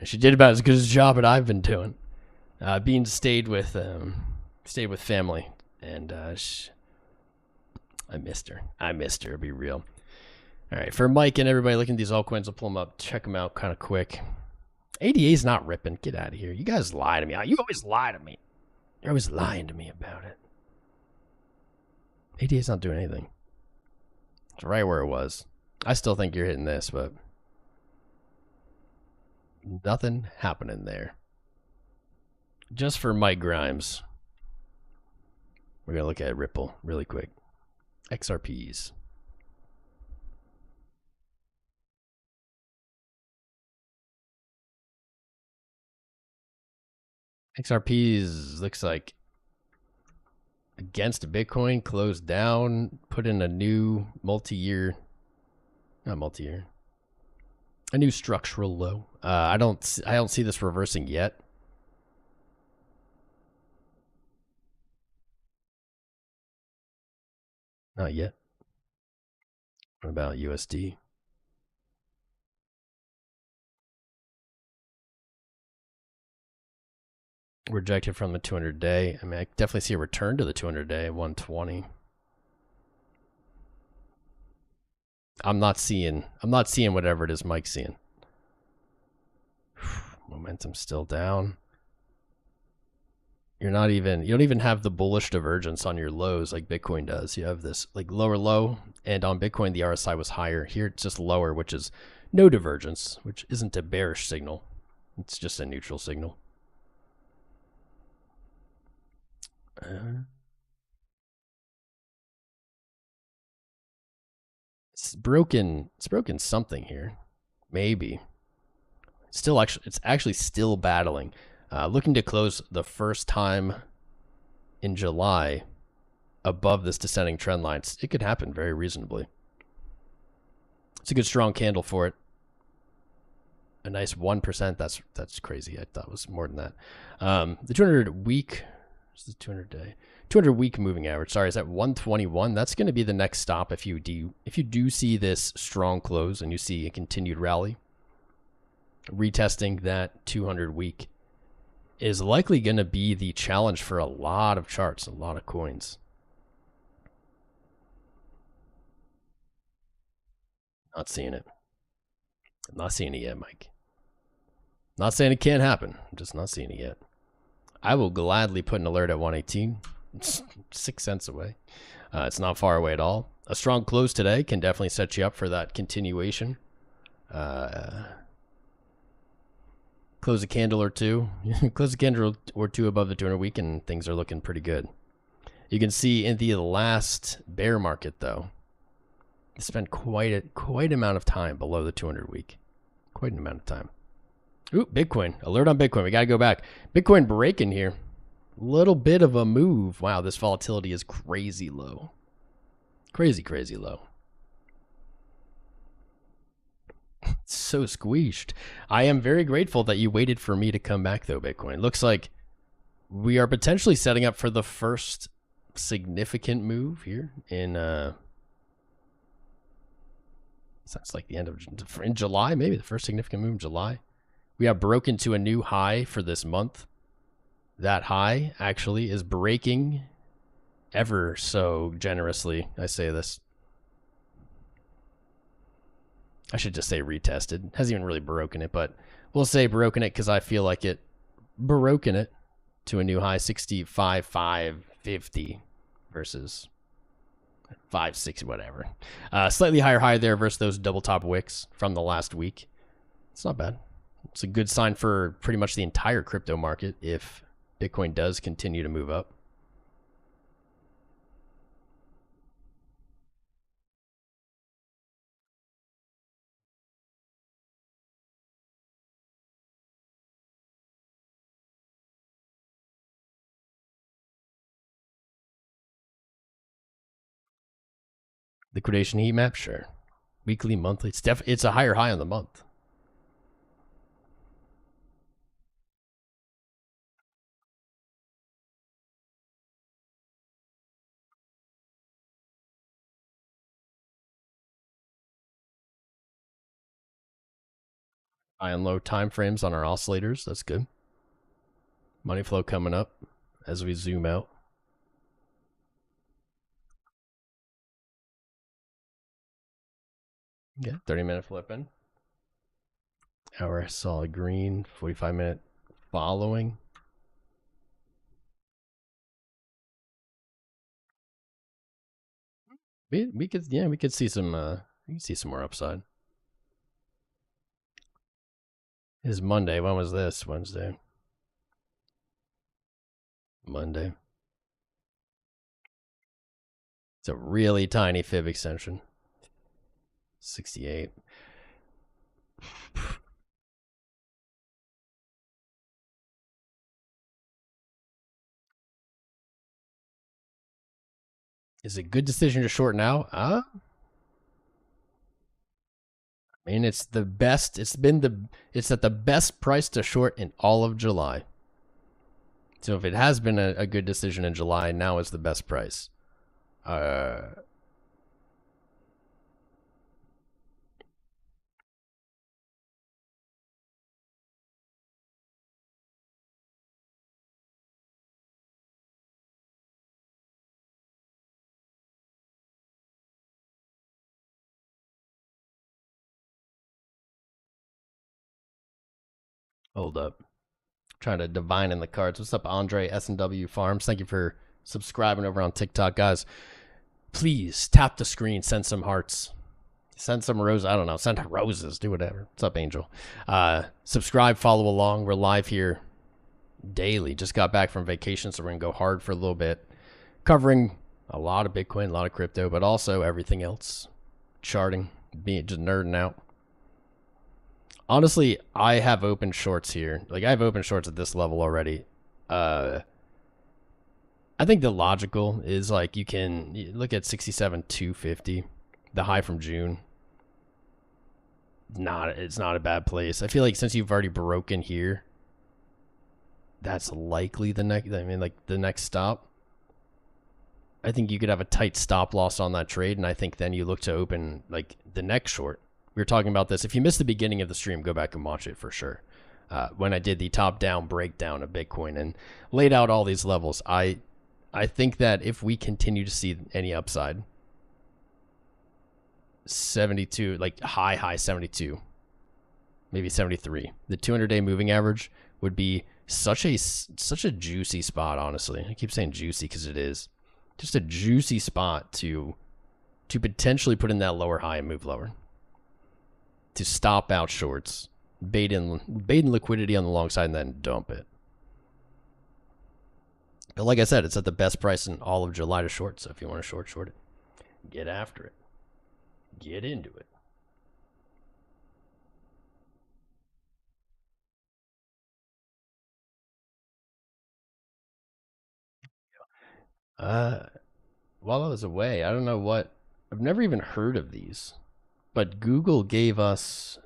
She did about as good a job as I've been doing. Beans stayed with family, and I missed her. I'll be real. All right, for Mike and everybody looking at these altcoins, I'll pull them up, check them out kind of quick. ADA's not ripping. Get out of here. You guys lie to me. You always lie to me. You're always lying to me about it. ADA's not doing anything. It's right where it was. I still think you're hitting this, but nothing happening there. Just for Mike Grimes, we're going to look at Ripple really quick. XRPs. XRPs looks like against Bitcoin, closed down, put in a new a new structural low. I don't see this reversing yet. Not yet. What about USD? Rejected from the 200-day. I mean, I definitely see a return to the 200-day at 120. I'm not seeing whatever it is Mike's seeing. Momentum's still down. You don't even have the bullish divergence on your lows like Bitcoin does. You have this like lower low, and on Bitcoin the RSI was higher. Here it's just lower, which is no divergence, which isn't a bearish signal. It's just a neutral signal. It's broken something here. Maybe. It's actually still battling. Looking to close the first time in July above this descending trend line. It could happen very reasonably. It's a good strong candle for it. A nice 1%. That's crazy. I thought it was more than that. The 200 week. What's the 200-day? 200-week moving average. Sorry, is at 121. That's going to be the next stop if you do see this strong close and you see a continued rally. Retesting that 200-week is likely going to be the challenge for a lot of charts, a lot of coins. Not seeing it. I'm not seeing it yet, Mike. Not saying it can't happen. I'm just not seeing it yet. I will gladly put an alert at 118. It's 6 cents away. It's not far away at all. A strong close today can definitely set you up for that continuation. Close a candle or two. Close a candle or two above the 200 week and things are looking pretty good. You can see in the last bear market, though, it spent quite amount of time below the 200 week. Quite an amount of time. Ooh, Bitcoin. Alert on Bitcoin. We got to go back. Bitcoin breaking here. Little bit of a move. Wow, this volatility is crazy low. Crazy low. It's so squeezed. I am very grateful that you waited for me to come back, though, Bitcoin. Looks like we are potentially setting up for the first significant move here in sounds like the end of in July, maybe the first significant move in July. We have broken to a new high for this month. That high actually is breaking ever so generously. I say this. I should just say retested. Hasn't even really broken it, but we'll say broken it because I feel like it broken it to a new high, 65,550 versus 560, whatever. Slightly higher high there versus those double top wicks from the last week. It's not bad. It's a good sign for pretty much the entire crypto market if Bitcoin does continue to move up. Liquidation heat map, sure. Weekly, monthly. It's a higher high on the month. High and low time frames on our oscillators. That's good. Money flow coming up as we zoom out. Yeah, 30-minute flipping. Hour solid green, 45-minute following. We could see some more upside. It is Monday. When was this? Wednesday. Monday. It's a really tiny fib extension. 68. Is it a good decision to short now? I mean, it's the best. It's at the best price to short in all of July. So if it has been a good decision in July, now is the best price. Hold up. Trying to divine in the cards. What's up, Andre SNW Farms? Thank you for subscribing over on TikTok, guys. Please tap the screen, send some hearts, send some roses. I don't know, send roses, do whatever. What's up, Angel? Subscribe, follow along. We're live here daily. Just got back from vacation, so we're gonna go hard for a little bit, covering a lot of Bitcoin, a lot of crypto, but also everything else. Charting, just nerding out. Honestly, I have open shorts here. Like, I have open shorts at this level already. I think the logical is, like, you can look at 67,250, the high from June. It's not a bad place. I feel like since you've already broken here, that's likely the next. I mean, like, the next stop. I think you could have a tight stop loss on that trade, and I think then you look to open, like, the next short. We were talking about this. If you missed the beginning of the stream, go back and watch it for sure. When I did the top-down breakdown of Bitcoin and laid out all these levels, I think that if we continue to see any upside, 72, like high 72, maybe 73, the 200-day moving average would be such a juicy spot. Honestly, I keep saying juicy because it is just a juicy spot to potentially put in that lower high and move lower, to stop out shorts, bait in liquidity on the long side, and then dump it. But like I said, it's at the best price in all of July to short. So if you want to short it, get after it. Get into it. While I was away, I don't know what, I've never even heard of these, but Google gave us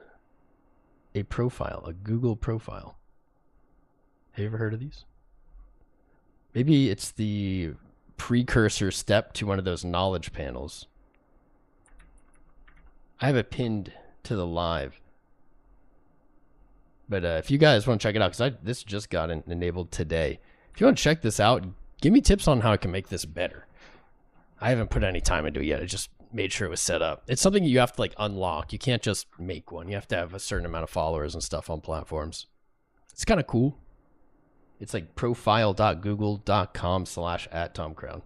a profile, a Google profile. Have you ever heard of these? Maybe it's the precursor step to one of those knowledge panels. I have it pinned to the live. But if you guys want to check it out, because this just got enabled today. If you want to check this out, give me tips on how I can make this better. I haven't put any time into it yet. I just made sure it was set up. It's something you have to like unlock. You can't just make one. You have to have a certain amount of followers and stuff on platforms. It's kind of cool. It's like profile.google.com/@TomCrown.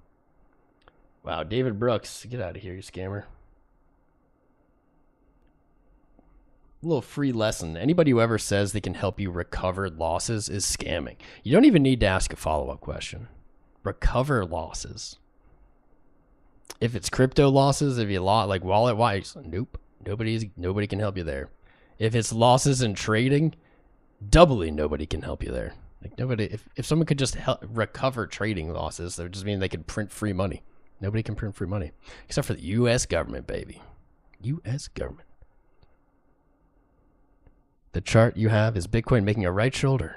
Wow, David Brooks, get out of here, you scammer. A little free lesson. Anybody who ever says they can help you recover losses is scamming. You don't even need to ask a follow-up question. Recover losses. If it's crypto losses, if you lost like wallet-wise, nope. Nobody can help you there. If it's losses in trading, doubly nobody can help you there. Like nobody, if someone could just recover trading losses, that would just mean they could print free money. Nobody can print free money. Except for the U.S. government, baby. U.S. government. The chart you have is Bitcoin making a right shoulder.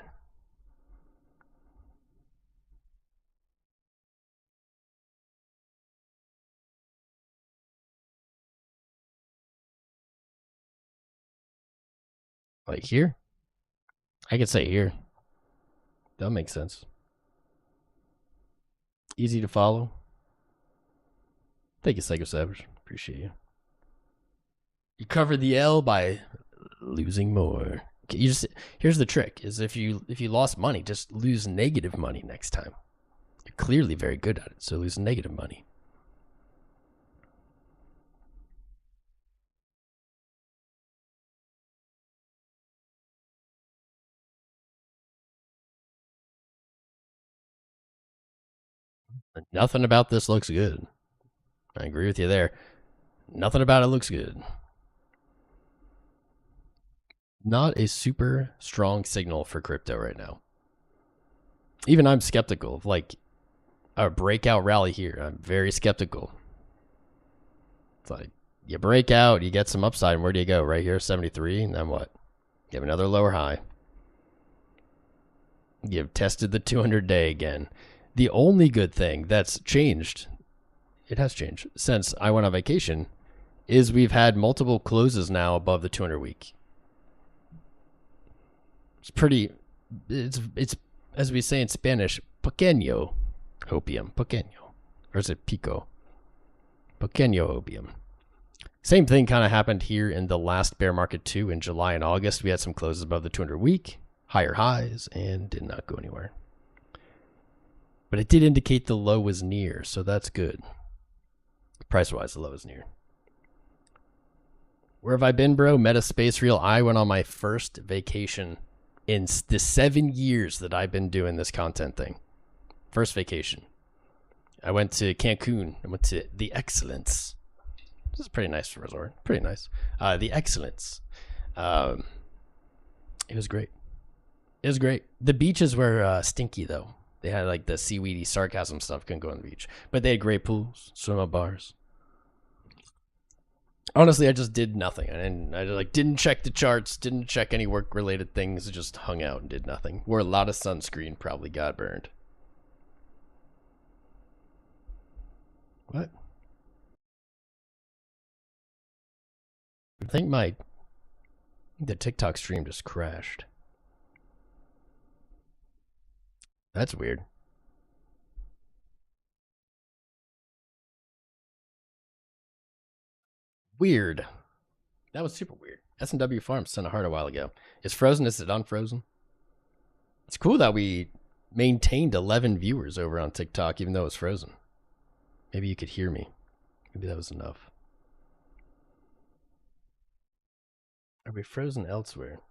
Like here? I could say here. That makes sense. Easy to follow. Thank you, 𝐒𝐈𝐆𝐍. Appreciate you. You covered the L by losing more. You just, here's the trick: is if you lost money, just lose negative money next time. You're clearly very good at it, so lose negative money. Nothing about this looks good. I agree with you there. Nothing about it looks good. Not a super strong signal for crypto right now. Even I'm skeptical of like a breakout rally here. I'm very skeptical. It's like you break out, you get some upside, and where do you go? Right here, 73, and then what? You have another lower high. You've tested the 200-day again. The only good thing that's changed, it has changed since I went on vacation, is we've had multiple closes now above the 200-week. It's pretty, it's as we say in Spanish, pequeño opium, pequeño, or is it pico? Pequeño opium. Same thing kind of happened here in the last bear market too. In July and August, we had some closes above the 200-week, higher highs, and did not go anywhere. But it did indicate the low was near, so that's good. Price-wise, the low is near. Where have I been, bro? Meta Space Real. I went on my first vacation in the 7 years that I've been doing this content thing. First vacation. I went to Cancun. I went to the Excellence. This is a pretty nice resort. Pretty nice. The Excellence. It was great. It was great. The beaches were stinky, though. They had like the seaweedy sarcasm stuff. Couldn't go on the beach. But they had great pools, swim-up bars. Honestly, I just did nothing. I like didn't check the charts, didn't check any work-related things, just hung out and did nothing. Wore a lot of sunscreen, probably got burned. What? I think the TikTok stream just crashed. That's weird. Weird. That was super weird. S&W Farms sent a heart a while ago. Is frozen? Is it unfrozen? It's cool that we maintained 11 viewers over on TikTok, even though it was frozen. Maybe you could hear me. Maybe that was enough. Are we frozen elsewhere?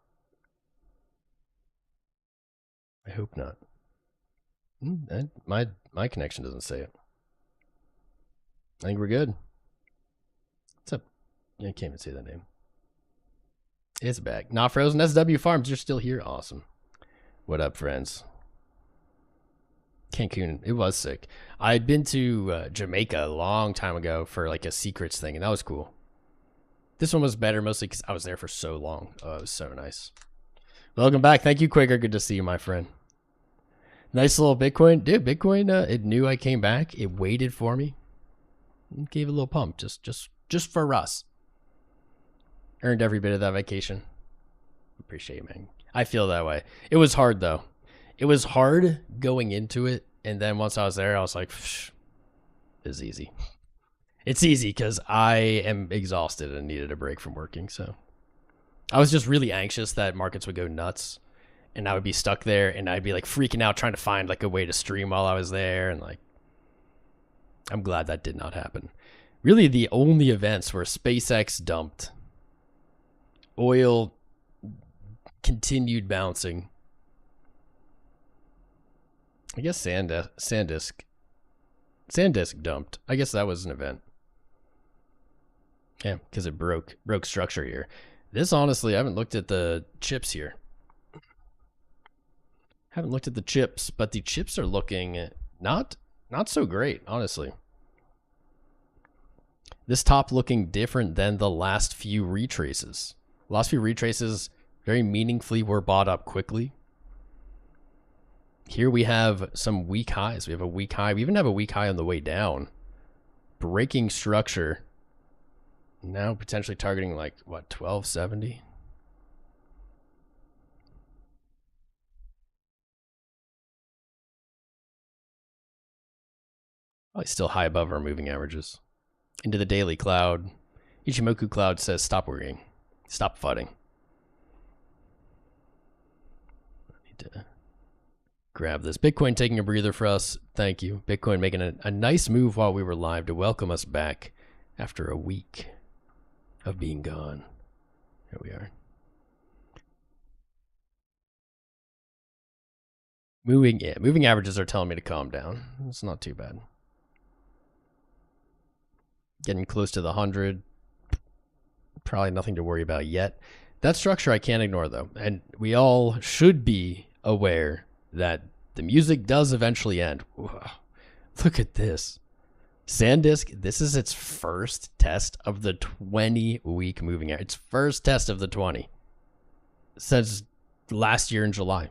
I hope not. My connection doesn't say it. I think we're good. What's up? I can't even say that name. It's back. Not frozen. SW Farms, you're still here. Awesome. What up, friends? Cancun, it was sick. I'd been to Jamaica a long time ago for like a secrets thing, and that was cool. This one was better mostly because I was there for so long. Oh, it was so nice. Welcome back. Thank you, Quaker. Good to see you, my friend. Nice little Bitcoin. Dude, Bitcoin, it knew I came back. It waited for me. Gave a little pump just for us. Earned every bit of that vacation. Appreciate it, man. I feel that way. It was hard, though. It was hard going into it. And then once I was there, I was like, it's easy. It's easy because I am exhausted and needed a break from working. So I was just really anxious that markets would go nuts and I would be stuck there and I'd be like freaking out trying to find like a way to stream while I was there. And like, I'm glad that did not happen. Really, the only events were SpaceX dumped, oil continued bouncing. I guess SanDisk dumped. I guess that was an event. Yeah, because it broke structure here. This, honestly, I haven't looked at the chips here. Haven't looked at the chips, but the chips are looking not so great, honestly. This top looking different than the last few retraces. Last few retraces very meaningfully were bought up quickly. Here we have some weak highs. We have a weak high. We even have a weak high on the way down. Breaking structure. Now potentially targeting like, what, 1270? Probably still high above our moving averages. Into the daily cloud. 𝐂𝐴𝐵𝐵𝐿 cloud says stop worrying. Stop fudding. I need to grab this. Bitcoin taking a breather for us. Thank you. Bitcoin making a nice move while we were live to welcome us back after a week of being gone. Here we are. Moving averages are telling me to calm down. It's not too bad. Getting close to the 100. Probably nothing to worry about yet. That structure I can't ignore, though. And we all should be aware that the music does eventually end. Whoa. Look at this. SanDisk, this is its first test of the 20-week moving average. Its first test of the 20. Since last year in July. I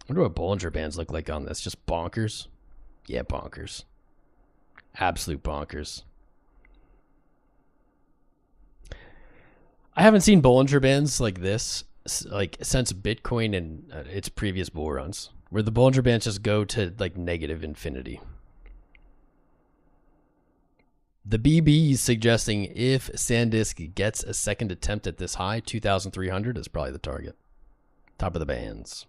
wonder what Bollinger Bands look like on this. Just bonkers? Yeah, bonkers. Absolute bonkers. I haven't seen Bollinger Bands like this like since Bitcoin and its previous bull runs, where the Bollinger Bands just go to like negative infinity. The BB is suggesting if SanDisk gets a second attempt at this high, 2,300 is probably the target. Top of the bands.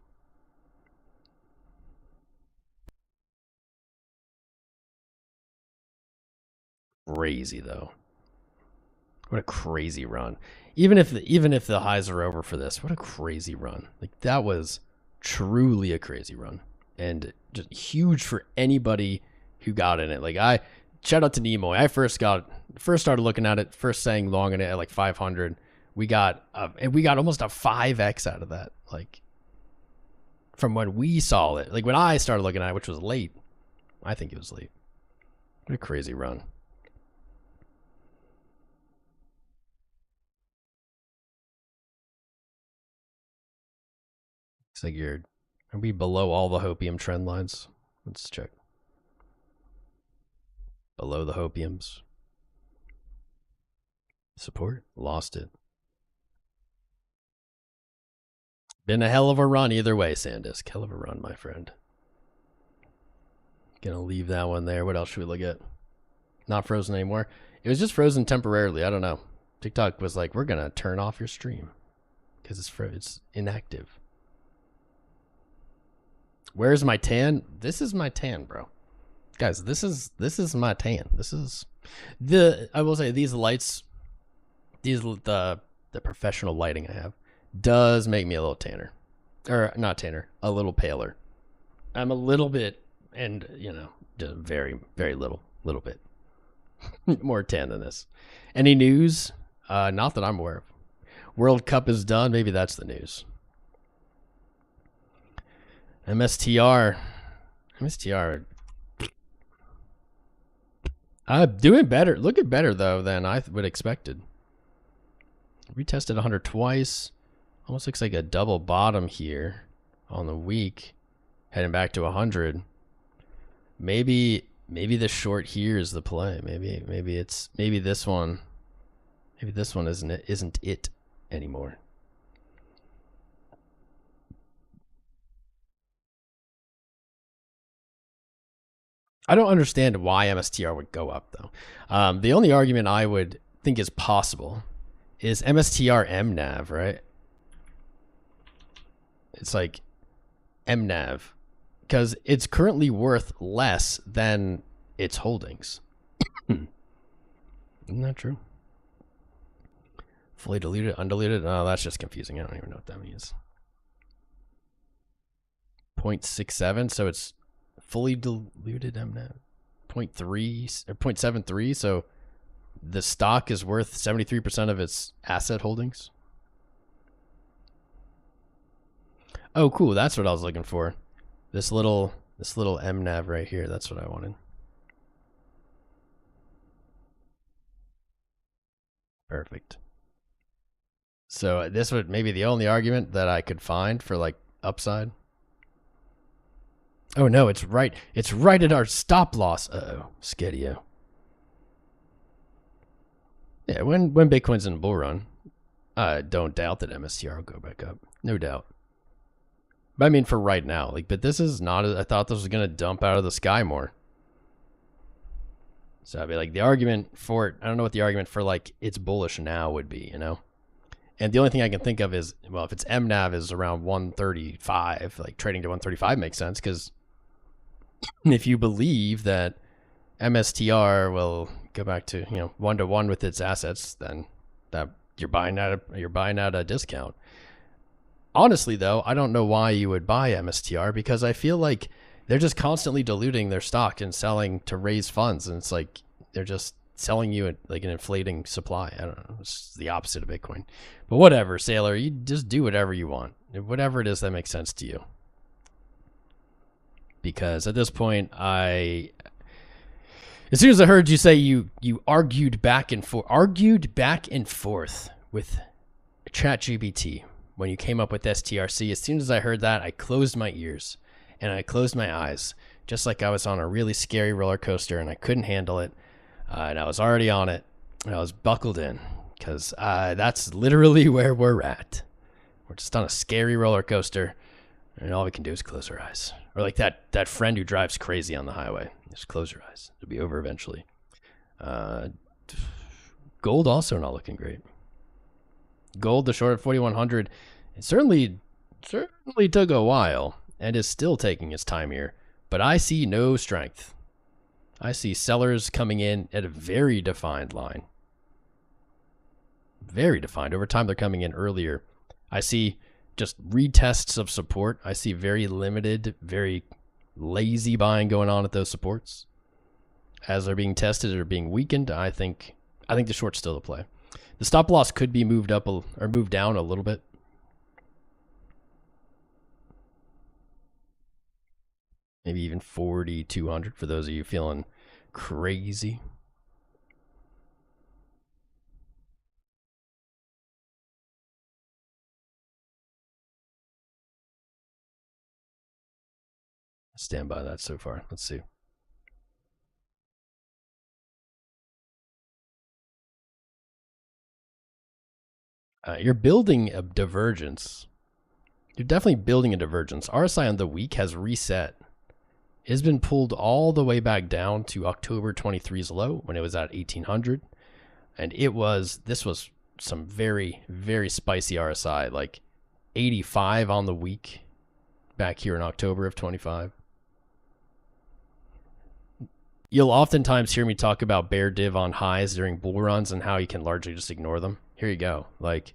Crazy though. What a crazy run. Even if the highs are over for this, what a crazy run. Like that was truly a crazy run. And just huge for anybody who got in it. Like shout out to Nemo. I first started looking at it, first saying long in it at like 500. We got almost a 5x out of that. Like from when we saw it. Like when I started looking at it, which was late. I think it was late. What a crazy run. Looks like are we below all the hopium trend lines? Let's check. Below the hopiums. Support? Lost it. Been a hell of a run either way, SanDisk. Hell of a run, my friend. Gonna leave that one there. What else should we look at? Not frozen anymore. It was just frozen temporarily. I don't know. TikTok was like, we're gonna turn off your stream because it's inactive. Where's my tan? This is my tan, bro. Guys, this is my tan. This is I will say these lights, the professional lighting I have does make me a little tanner. Or not tanner, a little paler. I'm a little bit, and just very, very little bit more tan than this. Any news? Not that I'm aware of. World Cup is done. Maybe that's the news. MSTR. Doing better. Looking better, though, than I would expected. Retested 100 twice. Almost looks like a double bottom here on the week. Heading back to 100. Maybe the short here is the play. Maybe this one isn't it anymore. I don't understand why MSTR would go up, though. The only argument I would think is possible is MSTR MNAV, right? It's like MNAV, because it's currently worth less than its holdings. Isn't that true? Fully diluted, undiluted? Oh, that's just confusing. I don't even know what that means. 0.67, so it's fully diluted MNAV. 0.3 or 0.73, so the stock is worth 73% of its asset holdings. Oh, cool. That's what I was looking for. This little MNAV right here. That's what I wanted. Perfect. So this would maybe the only argument that I could find for like upside. Oh no, it's right. It's right at our stop loss. Uh-oh, 𝐒𝐴𝐴𝐲. Yeah, when Bitcoin's in a bull run, I don't doubt that MSTR will go back up. No doubt. But I mean, for right now, like, but this is not. I thought this was gonna dump out of the sky more. So I'd be like, the argument for it. I don't know what the argument for like it's bullish now would be, you know. And the only thing I can think of is, well, if its MNAV is around 135, like trading to 135 makes sense, because if you believe that MSTR will go back to 1-to-1 with its assets, then that you're buying at a discount. Honestly, though, I don't know why you would buy MSTR, because I feel like they're just constantly diluting their stock and selling to raise funds, and it's like they're just selling you like an inflating supply. I don't know. It's the opposite of Bitcoin. But whatever, Sailor, you just do whatever you want. Whatever it is that makes sense to you. Because at this point, as soon as I heard you say you argued back and forth with ChatGPT when you came up with STRC, as soon as I heard that, I closed my ears and I closed my eyes, just like I was on a really scary roller coaster and I couldn't handle it. And I was already on it, and I was buckled in, because that's literally where we're at. We're just on a scary roller coaster, and all we can do is close our eyes. Or like that friend who drives crazy on the highway. Just close your eyes. It'll be over eventually. Gold also not looking great. Gold, the short at 4,100, it certainly took a while, and is still taking its time here. But I see no strength. I see sellers coming in at a very defined line. Very defined. Over time, they're coming in earlier. I see just retests of support. I see very limited, very lazy buying going on at those supports. As they're being tested or being weakened, I think the short's still the play. The stop loss could be moved up or moved down a little bit. Maybe even 4,200 for those of you feeling crazy. Stand by that so far. Let's see. You're building a divergence. You're definitely building a divergence. RSI on the week has reset. It's been pulled all the way back down to October 23's low when it was at 1,800. And this was some very, very spicy RSI, like 85 on the week back here in October of 25. You'll oftentimes hear me talk about bear div on highs during bull runs and how you can largely just ignore them. Here you go. Like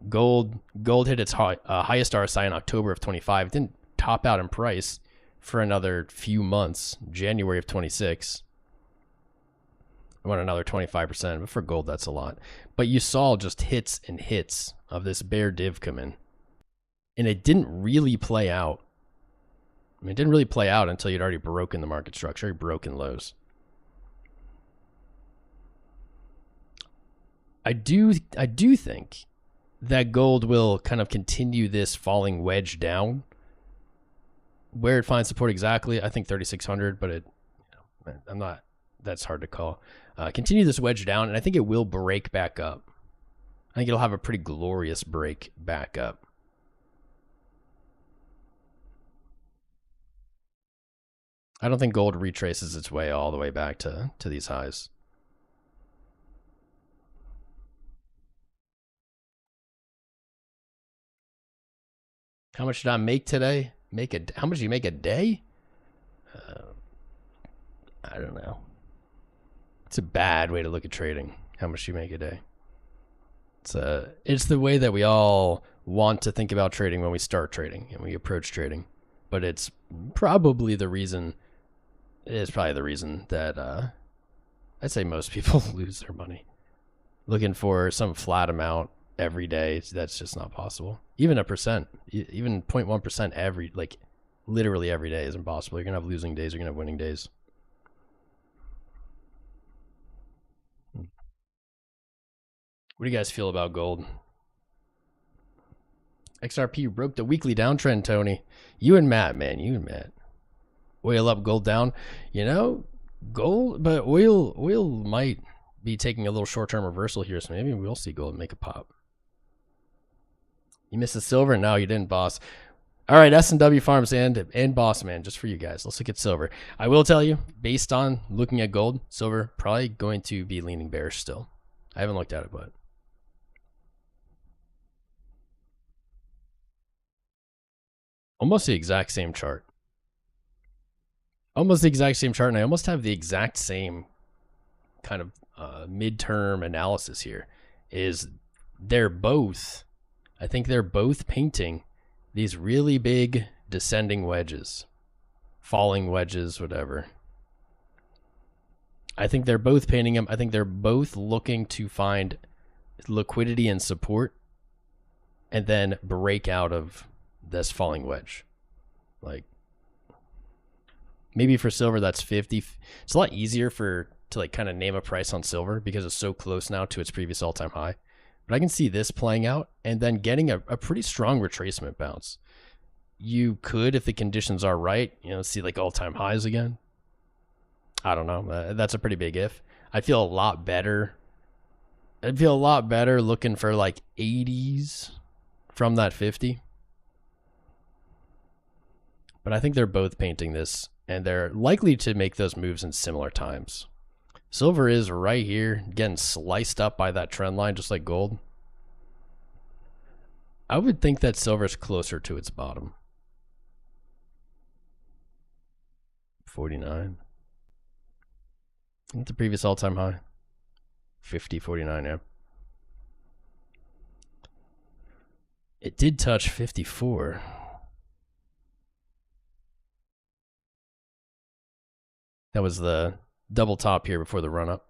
gold hit its highest RSI in October of 25. It didn't top out in price for another few months. January of 26. I want another 25%, but for gold, that's a lot. But you saw just hits and hits of this bear div come in. And it didn't really play out. I mean, it didn't really play out until you'd already broken the market structure, broken lows. I do think that gold will kind of continue this falling wedge down. Where it finds support exactly, I think 3,600, but I'm not. That's hard to call. Continue this wedge down, and I think it will break back up. I think it'll have a pretty glorious break back up. I don't think gold retraces its way all the way back to these highs. How much did I make today? How much do you make a day? I don't know. It's a bad way to look at trading. How much you make a day? It's the way that we all want to think about trading when we start trading and we approach trading, but it's probably the reason. It is probably the reason that I'd say most people lose their money. Looking for some flat amount every day, that's just not possible. Even a percent, even 0.1% every, like literally every day is impossible. You're gonna have losing days, you're gonna have winning days. What do you guys feel about gold? XRP broke the weekly downtrend, Tony. You and Matt, man, you and Matt. Oil up, gold down. You know, gold, but oil might be taking a little short-term reversal here, so maybe we'll see gold make a pop. You missed the silver? No, you didn't, boss. All right, S&W Farms and Boss Man, just for you guys. Let's look at silver. I will tell you, based on looking at gold, silver probably going to be leaning bearish still. I haven't looked at it, but almost the exact same chart. Almost the exact same chart, and I almost have the exact same kind of midterm analysis here. I think they're both painting these really big descending wedges, falling wedges, whatever. I think they're both painting them. I think they're both looking to find liquidity and support and then break out of this falling wedge. Like, maybe for silver that's 50. It's a lot easier to like kind of name a price on silver because it's so close now to its previous all-time high. But I can see this playing out and then getting a pretty strong retracement bounce. You could, if the conditions are right, see like all-time highs again. I don't know. That's a pretty big if. I'd feel a lot better. I'd feel a lot better looking for like 80s from that 50. But I think they're both painting this, and they're likely to make those moves in similar times. Silver is right here, getting sliced up by that trend line, just like gold. I would think that silver's closer to its bottom. 49. What's the previous all-time high? 50.49, yeah. It did touch 54. That was the double top here before the run-up.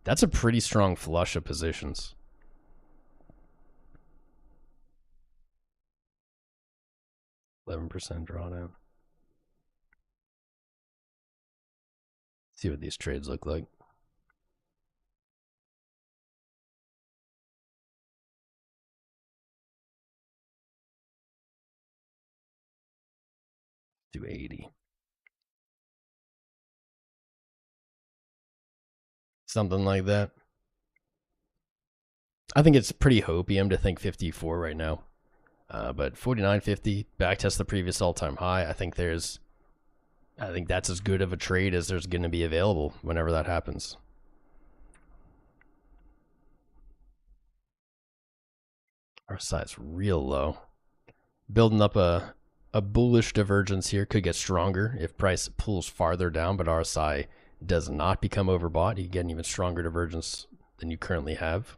That's a pretty strong flush of positions. $11% drawdown. See what these trades look like. Do 80. Something like that. I think it's pretty hopium to think 54 right now. But 49.50, backtest the previous all-time high. I think that's as good of a trade as there's going to be available whenever that happens. RSI is real low. Building up a bullish divergence here. Could get stronger if price pulls farther down, but RSI does not become overbought. You get an even stronger divergence than you currently have.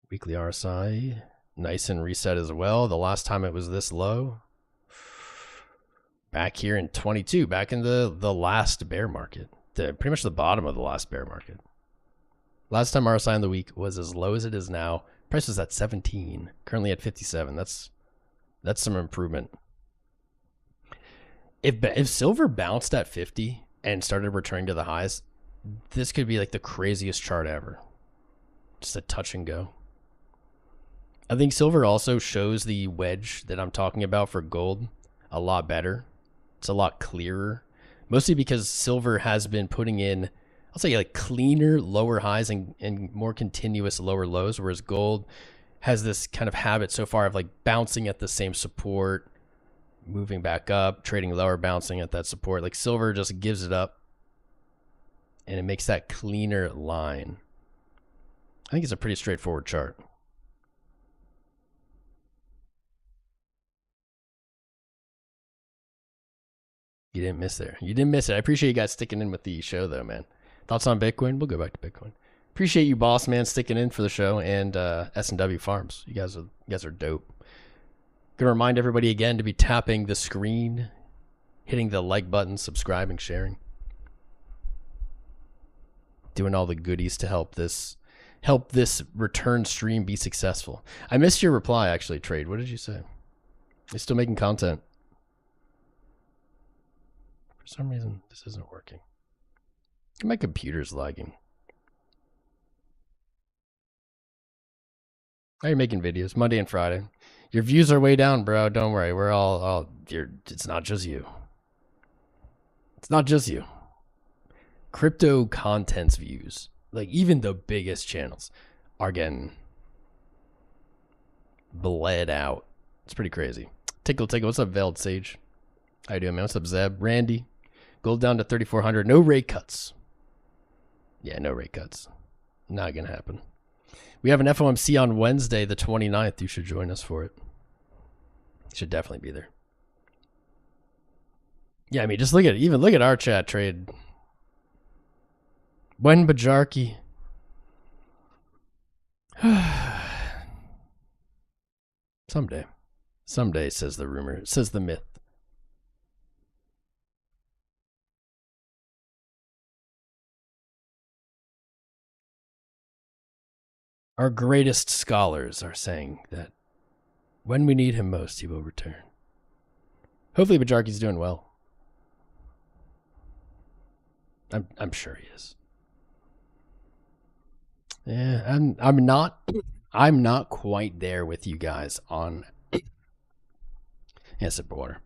Weekly RSI, nice and reset as well. The last time it was this low, back here in 22, back in the last bear market, pretty much the bottom of the last bear market. Last time RSI in the week was as low as it is now. Price was at 17, currently at 57. That's some improvement. If silver bounced at 50 and started returning to the highs, this could be like the craziest chart ever. Just a touch and go. I think silver also shows the wedge that I'm talking about for gold a lot better. It's a lot clearer. Mostly because silver has been putting in, I'll say, like cleaner lower highs and more continuous lower lows, whereas gold has this kind of habit so far of like bouncing at the same support, moving back up, trading lower, bouncing at that support. Like silver just gives it up and it makes that cleaner line. I think it's a pretty straightforward chart. You didn't miss there. You didn't miss it. I appreciate you guys sticking in with the show though, man. Thoughts on Bitcoin? We'll go back to Bitcoin. Appreciate you, boss man, sticking in for the show, and S&W Farms. You guys are dope. Gonna remind everybody again to be tapping the screen, hitting the like button, subscribing, sharing, doing all the goodies to help this return stream be successful. I missed your reply actually, Trade. What did you say? You're still making content. For some reason, this isn't working. My computer's lagging. How are you making videos? Monday and Friday. Your views are way down, bro. Don't worry. We're all it's not just you. It's not just you. Crypto content's views, like even the biggest channels, are getting bled out. It's pretty crazy. Tickle. What's up, Veiled Sage? How you doing, man? What's up, Zeb? Randy. Gold down to 3,400. No rate cuts. Yeah, no rate cuts. Not gonna happen. We have an FOMC on Wednesday, the 29th. You should join us for it. You should definitely be there. Yeah, I mean, just look at it. Even look at our chat, Trade. When Bajarki. Someday. Someday, says the rumor. Says the myth. Our greatest scholars are saying that when we need him most, he will return. Hopefully Bajarki's doing well. I'm sure he is. Yeah, I'm not quite there with you guys on a sip of water.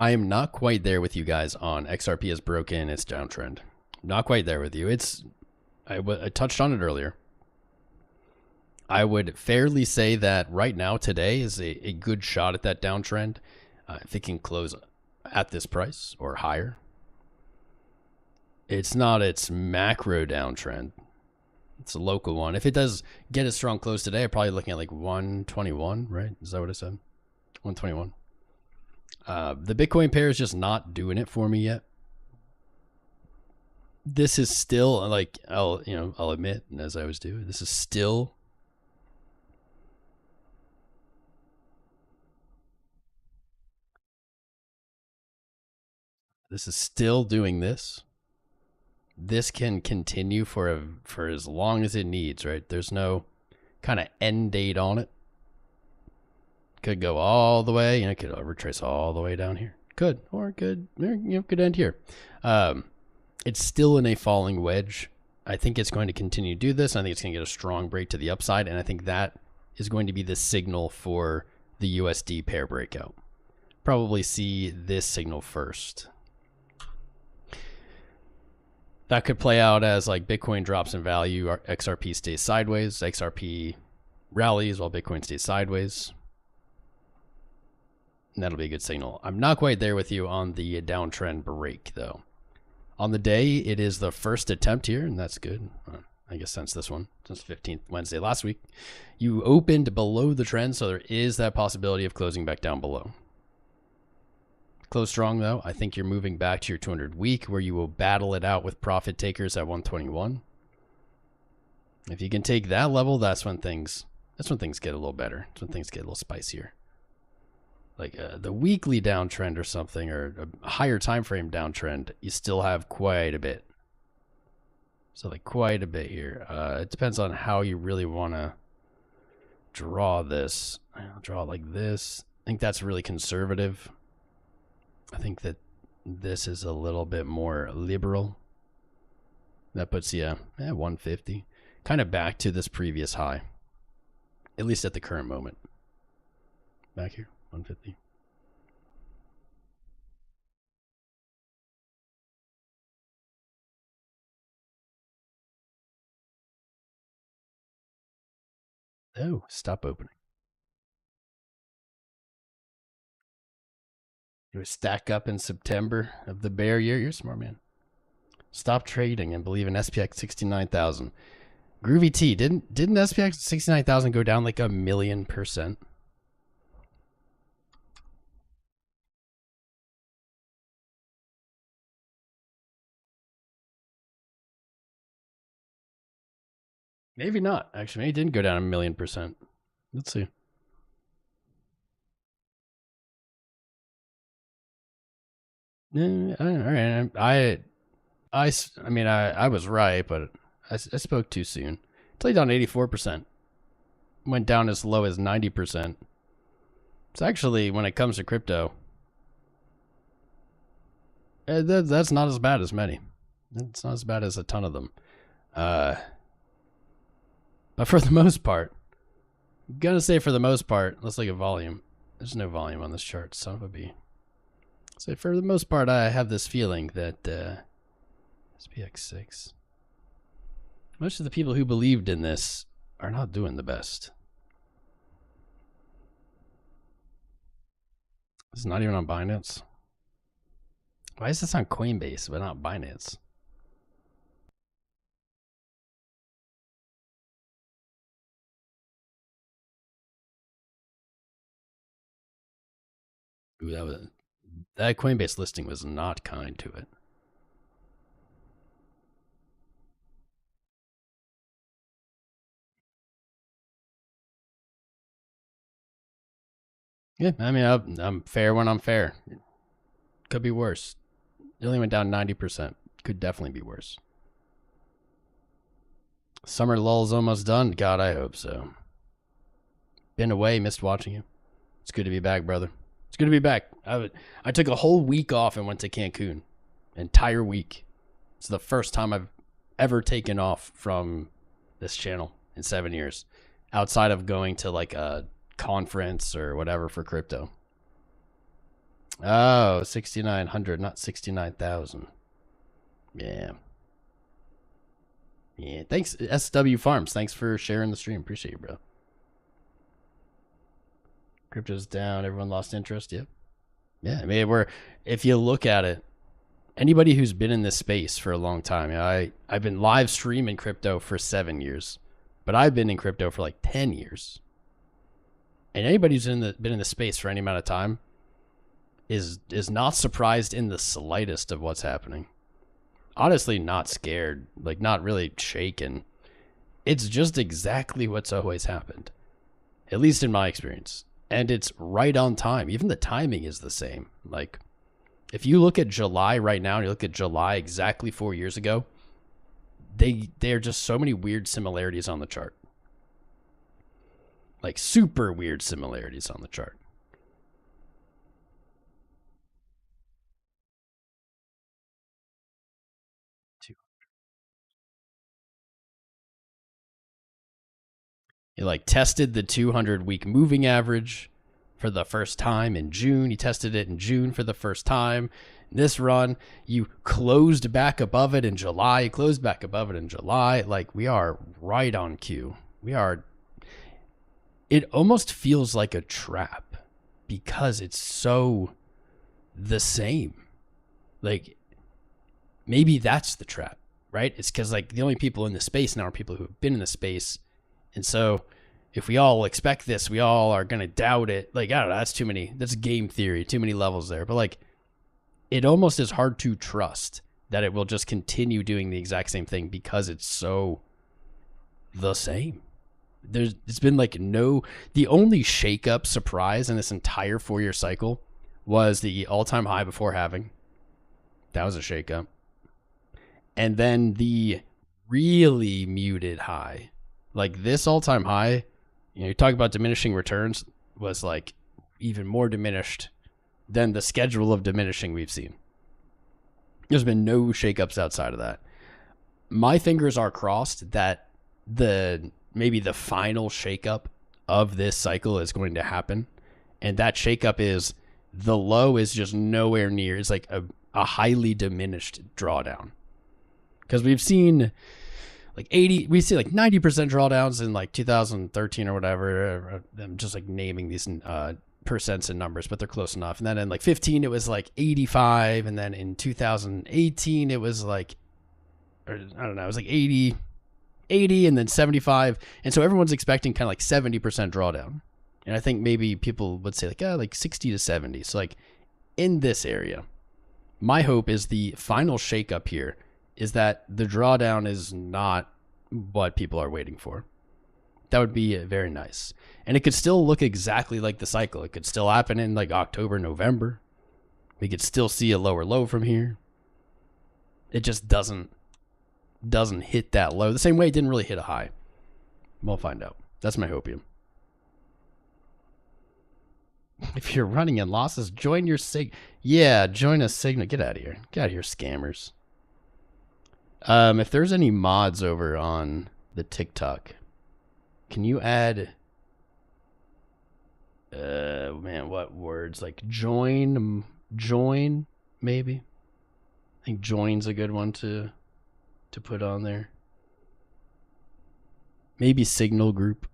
I am not quite there with you guys on XRP has broken its downtrend. Not quite there with you. I touched on it earlier. I would fairly say that right now, today, is a good shot at that downtrend. If it can close at this price or higher. It's not its macro downtrend. It's a local one. If it does get a strong close today, I'm probably looking at like 121, right? Is that what I said? 121. The Bitcoin pair is just not doing it for me yet. This is still, like, I'll admit, as I always do, this is still doing this. This can continue for as long as it needs, right? There's no kind of end date on it. Could go all the way, could retrace all the way down here. Could, or could end here. It's still in a falling wedge. I think it's going to continue to do this. I think it's going to get a strong break to the upside, and I think that is going to be the signal for the USD pair breakout. Probably see this signal first. That could play out as like Bitcoin drops in value, XRP stays sideways, XRP rallies while Bitcoin stays sideways. And that'll be a good signal. I'm not quite there with you on the downtrend break, though. On the day, it is the first attempt here, and that's good. I guess since this one, since 15th Wednesday last week, you opened below the trend, so there is that possibility of closing back down below. Close strong, though. I think you're moving back to your 200 week, where you will battle it out with profit takers at 121. If you can take that level, that's when things get a little better. That's when things get a little spicier. Like the weekly downtrend or something, or a higher time frame downtrend, you still have quite a bit. So like quite a bit here. It depends on how you really want to draw this. I'll draw it like this. think that's really conservative. I think that this is a little bit more liberal. That puts you at 150. Kind of back to this previous high. At least at the current moment. Back here, 150. Oh, stop opening. You stack up in September of the bear year. You're a smart man. Stop trading and believe in SPX 69,000. Groovy T, didn't SPX 69,000 go down like 1,000,000%? Maybe not. Actually, maybe it didn't go down 1,000,000%. Let's see. All right. I mean, I was right, but I spoke too soon. Played down 84%. Went down as low as 90%. It's actually, when it comes to crypto, that's not as bad as many. It's not as bad as a ton of them. But for the most part, I'm gonna say for the most part, let's look at volume. There's no volume on this chart, son of a bee. So for the most part, I have this feeling that SPX6, most of the people who believed in this are not doing the best. It's not even on Binance. Why is this on Coinbase but not Binance? Ooh, that Coinbase listing was not kind to it. Yeah, I mean, I'm fair when I'm fair. Could be worse. It only went down 90%. Could definitely be worse. Summer lull's almost done. God, I hope so. Been away, missed watching you. It's good to be back, brother. It's good to be back. I took a whole week off and went to Cancun. Entire week. It's the first time I've ever taken off from this channel in 7 years. Outside of going to like a conference or whatever for crypto. Oh, 6,900, not 69,000. Yeah. Yeah. Thanks, SW Farms. Thanks for sharing the stream. Appreciate you, bro. Crypto's down. Everyone lost interest. Yep. Yeah. I mean, if you look at it, anybody who's been in this space for a long time, I've been live streaming crypto for 7 years, but I've been in crypto for like 10 years. And anybody who's been in the space for any amount of time is not surprised in the slightest of what's happening. Honestly, not scared, like not really shaken. It's just exactly what's always happened, at least in my experience. And it's right on time. Even the timing is the same. Like, if you look at July right now, and you look at July exactly 4 years ago, they are just so many weird similarities on the chart. Like, super weird similarities on the chart. He like tested the 200-week moving average for the first time in June. He tested it in June for the first time. This run, you closed back above it in July. You closed back above it in July. Like, we are right on cue. We are. It almost feels like a trap because it's so the same. Like, maybe that's the trap, right? It's because like the only people in the space now are people who have been in the space. And so if we all expect this, we all are going to doubt it. Like, I don't know, that's too many. That's game theory, too many levels there. But like, it almost is hard to trust that it will just continue doing the exact same thing because it's so the same. It's been like the only shakeup surprise in this entire 4-year cycle was the all-time high before halving. That was a shakeup. And then the really muted high, like this all-time high, you talk about diminishing returns, was like even more diminished than the schedule of diminishing we've seen. There's been no shakeups outside of that. My fingers are crossed that maybe the final shakeup of this cycle is going to happen. And that shakeup is the low is just nowhere near. It's like a highly diminished drawdown. Because we've seen like 90% drawdowns in like 2013 or whatever. I'm just like naming these percents and numbers, but they're close enough. And then in like 15, it was like 85. And then in 2018, it was like, or I don't know, it was like 80 and then 75. And so everyone's expecting kind of like 70% drawdown. And I think maybe people would say like 60 to 70. So like in this area, my hope is the final shakeup here is that the drawdown is not what people are waiting for. That would be very nice. And it could still look exactly like the cycle. It could still happen in like October, November. We could still see a lower low from here. It just doesn't hit that low. The same way it didn't really hit a high. We'll find out. That's my hopium. If you're running in losses, join your join a signal. Get out of here. Get out of here, scammers. If there's any mods over on the TikTok, can you add what words? Like join maybe? I think join's a good one to put on there. Maybe signal group.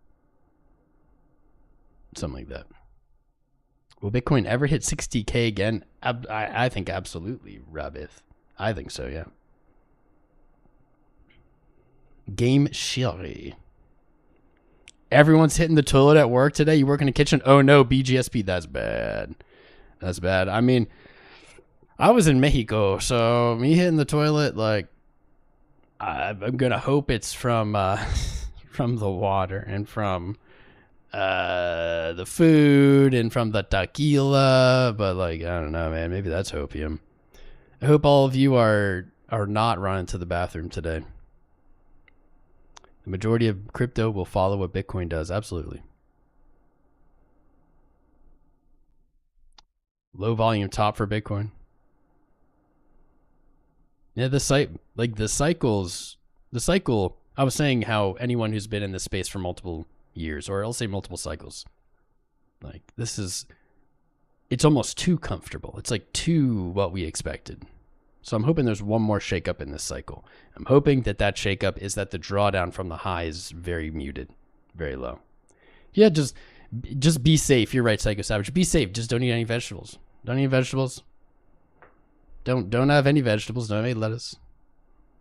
Something like that. Will Bitcoin ever hit 60K again? I think absolutely, Rabbith. I think so, yeah. Game Sherry. Everyone's hitting the toilet at work today. You work in the kitchen? Oh no, BGSP. That's bad. That's bad. I mean, I was in Mexico, so me hitting the toilet, like, I'm gonna hope it's from from the water and from the food and from the tequila, but like, I don't know, man. Maybe that's hopium. I hope all of you are not running to the bathroom today. The majority of crypto will follow what Bitcoin does. Absolutely. Low volume top for Bitcoin. Yeah, the cycle, I was saying how anyone who's been in this space for multiple years, or I'll say multiple cycles, like it's almost too comfortable. It's like too what we expected. So I'm hoping there's one more shakeup in this cycle. I'm hoping that shakeup is that the drawdown from the high is very muted, very low. Yeah, just be safe. You're right, Psycho Savage. Be safe. Just don't eat any vegetables. Don't eat vegetables. Don't have any vegetables. Don't have any lettuce.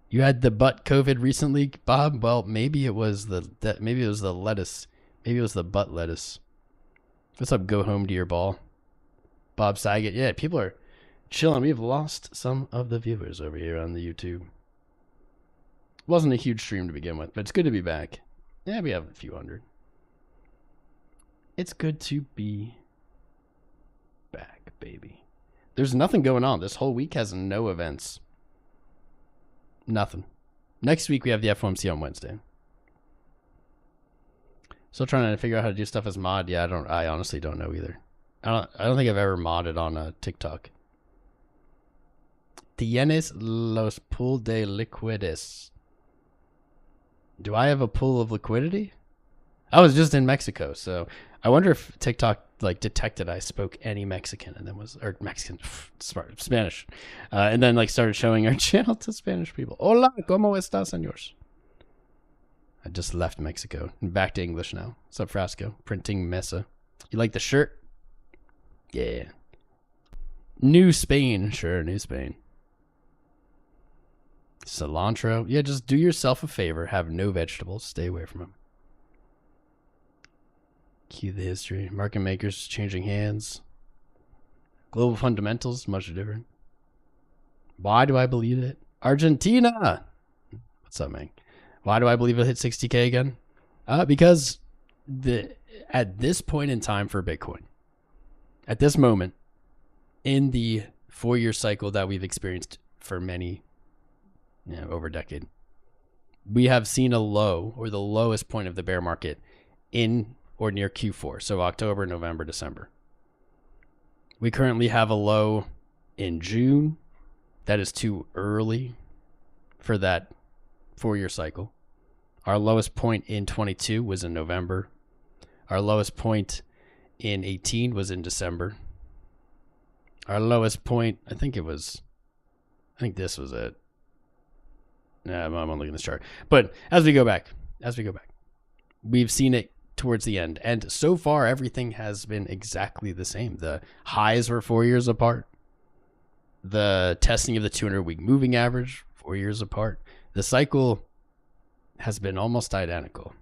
You had the butt COVID recently, Bob. Well, maybe it was the lettuce. Maybe it was the butt lettuce. What's up? Go home to your ball, Bob Saget. Yeah, people are chilling. We've lost some of the viewers over here on the YouTube. Wasn't a huge stream to begin with, but it's good to be back. Yeah, we have a few hundred. It's good to be back, baby. There's nothing going on. This whole week has no events. Nothing. Next week we have the FOMC on Wednesday. Still trying to figure out how to do stuff as mod. Yeah, I honestly don't know either. I don't think I've ever modded on TikTok. Tienes los pool de liquidez. Do I have a pool of liquidity? I was just in Mexico, so I wonder if TikTok like detected I spoke any Mexican and then Spanish, and then like started showing our channel to Spanish people. Hola, ¿cómo estás, señores? I just left Mexico and back to English now. What's up, Frasco? Printing Mesa. You like the shirt? Yeah. New Spain. Sure, New Spain. Cilantro. Yeah, just do yourself a favor. Have no vegetables. Stay away from them. Cue the history. Market makers changing hands. Global fundamentals, much different. Why do I believe it? Argentina. What's up, man? Why do I believe it'll hit 60K again? Because at this point in time for Bitcoin, at this moment in the 4-year cycle that we've experienced for many, over a decade, we have seen a low, or the lowest point of the bear market in or near Q4. So October, November, December. We currently have a low in June. That is too early for that 4-year cycle. Our lowest point in 22 was in November. Our lowest point in 18 was in December. Our lowest point, I think this was it. Nah, I'm only looking at this chart. But as we go back, we've seen it towards the end. And so far, everything has been exactly the same. The highs were 4 years apart. The testing of the 200-week moving average, 4 years apart. The cycle has been almost identical.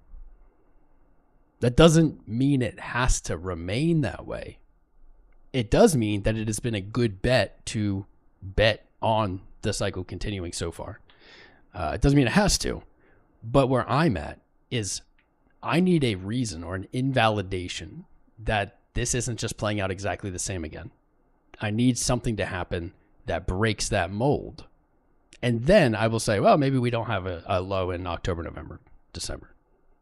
That doesn't mean it has to remain that way. It does mean that it has been a good bet to bet on the cycle continuing so far. It doesn't mean it has to. But where I'm at is I need a reason or an invalidation that this isn't just playing out exactly the same again. I need something to happen that breaks that mold. And then I will say, well, maybe we don't have a low in October, November, December.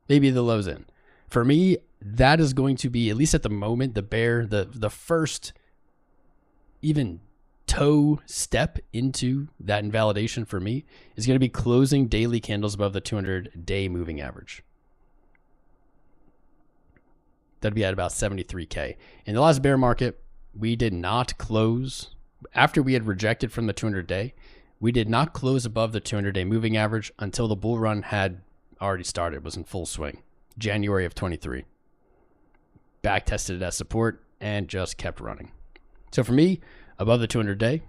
Maybe the low's in. For me, that is going to be, at least at the moment, the first even toe step into that invalidation for me is going to be closing daily candles above the 200-day moving average. That'd be at about 73K. In the last bear market, we did not close, after we had rejected from the 200-day, we did not close above the 200-day moving average until the bull run had already started, was in full swing. January of 23. Back tested it as support and just kept running. So for me, above the 200-day,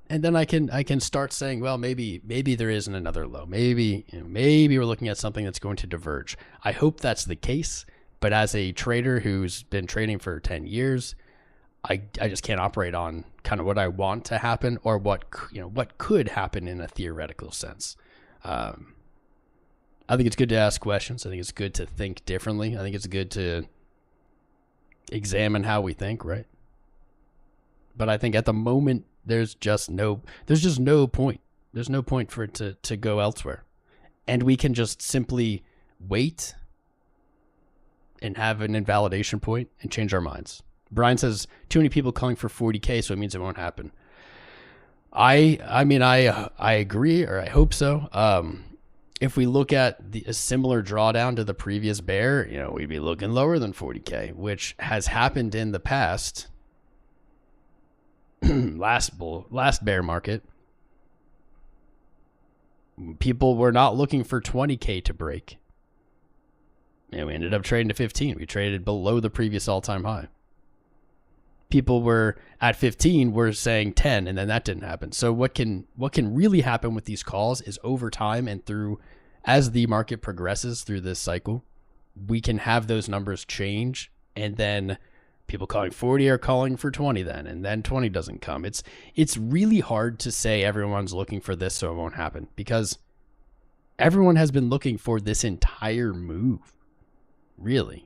and then I can start saying, well, maybe there isn't another low. Maybe we're looking at something that's going to diverge. I hope that's the case, but as a trader who's been trading for 10 years, I just can't operate on kind of what I want to happen or what could happen in a theoretical sense. I think it's good to ask questions. I think it's good to think differently. I think it's good to examine how we think, right? But I think at the moment, there's just no point. There's no point for it to go elsewhere. And we can just simply wait and have an invalidation point and change our minds. Brian says, too many people calling for 40K, so it means it won't happen. I mean, I agree, or I hope so. If we look at a similar drawdown to the previous bear, we'd be looking lower than 40K, which has happened in the past. Last bear market, people were not looking for 20K to break. And we ended up trading to 15. We traded below the previous all-time high. People were at 15 were saying 10, and then that didn't happen. So what can really happen with these calls is over time and as the market progresses through this cycle, we can have those numbers change, and then people calling 40 are calling for 20 then, and then 20 doesn't come. It's really hard to say everyone's looking for this so it won't happen, because everyone has been looking for this entire move, really.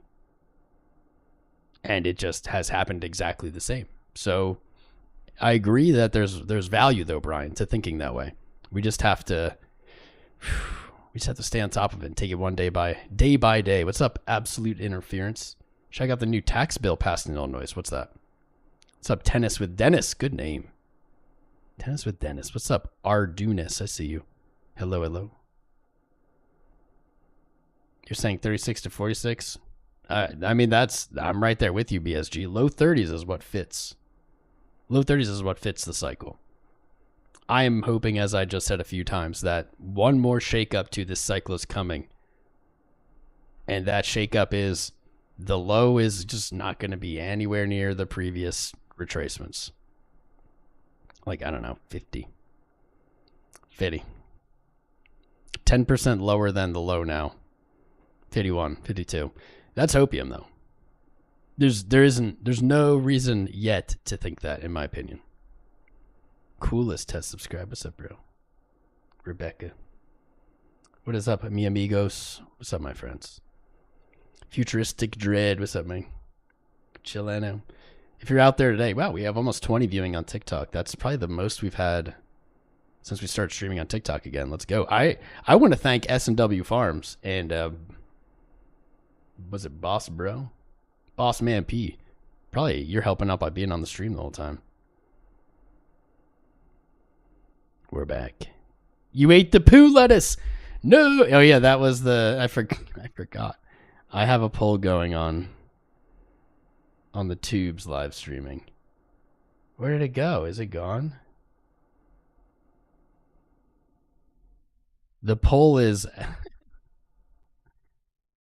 And it just has happened exactly the same. So I agree that there's value though, Brian, to thinking that way. We just have to stay on top of it and take it one day by day. What's up, Absolute Interference? Check out the new tax bill passed in Illinois. What's that? What's up, Tennis with Dennis? Good name. Tennis with Dennis. What's up, Ardunis? I see you. Hello. You're saying 36 to 46? I mean, I'm right there with you, BSG. Low 30s is what fits. Low 30s is what fits the cycle. I am hoping, as I just said a few times, that one more shakeup to this cycle is coming. And that shakeup is the low is just not going to be anywhere near the previous retracements. Like, I don't know, 50. 10% lower than the low now. 51, 52. That's opium, though. There's no reason yet to think that, in my opinion. Coolest test subscribe. What's up, bro? Rebecca. What is up, mi amigos? What's up, my friends? Futuristic Dread. What's up, man? Chileno. If you're out there today, wow, we have almost 20 viewing on TikTok. That's probably the most we've had since we started streaming on TikTok again. Let's go. I want to thank S&W Farms and was it Boss Man P Probably you're helping out by being on the stream the whole time. We're back. You ate the poo lettuce. No. Oh yeah, that was the I forgot. I have a poll going on the tubes live streaming. Where did it go? Is it gone? The poll is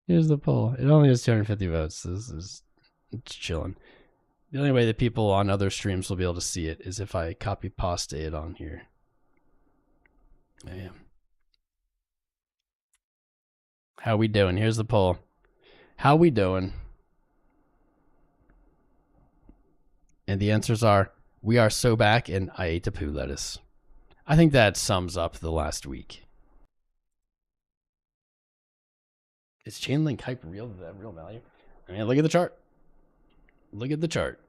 here's the poll. It only has 250 votes. It's chilling. The only way that people on other streams will be able to see it is if I copy paste it on here. I am. How we doing? Here's the poll. How we doing? And the answers are, we are so back, and I ate the poo lettuce. I think that sums up the last week. Is Chainlink hype real? Does that have real value? I mean, look at the chart. Look at the chart.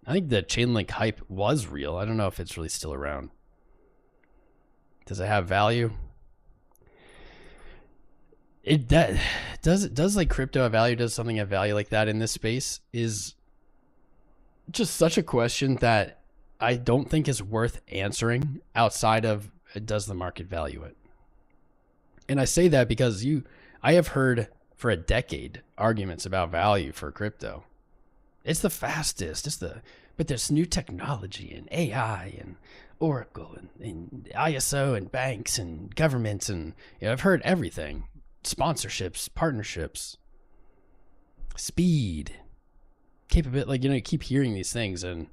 I think the Chainlink hype was real. I don't know if it's really still around. Does it have value? Does like crypto have value? Does something have value like that in this space? Is just such a question that I don't think is worth answering outside of does the market value it? And I say that because I have heard for a decade arguments about value for crypto. It's the fastest. But there's new technology and AI and Oracle and ISO and banks and governments and I've heard everything. Sponsorships, partnerships, speed, capability. Like, you keep hearing these things and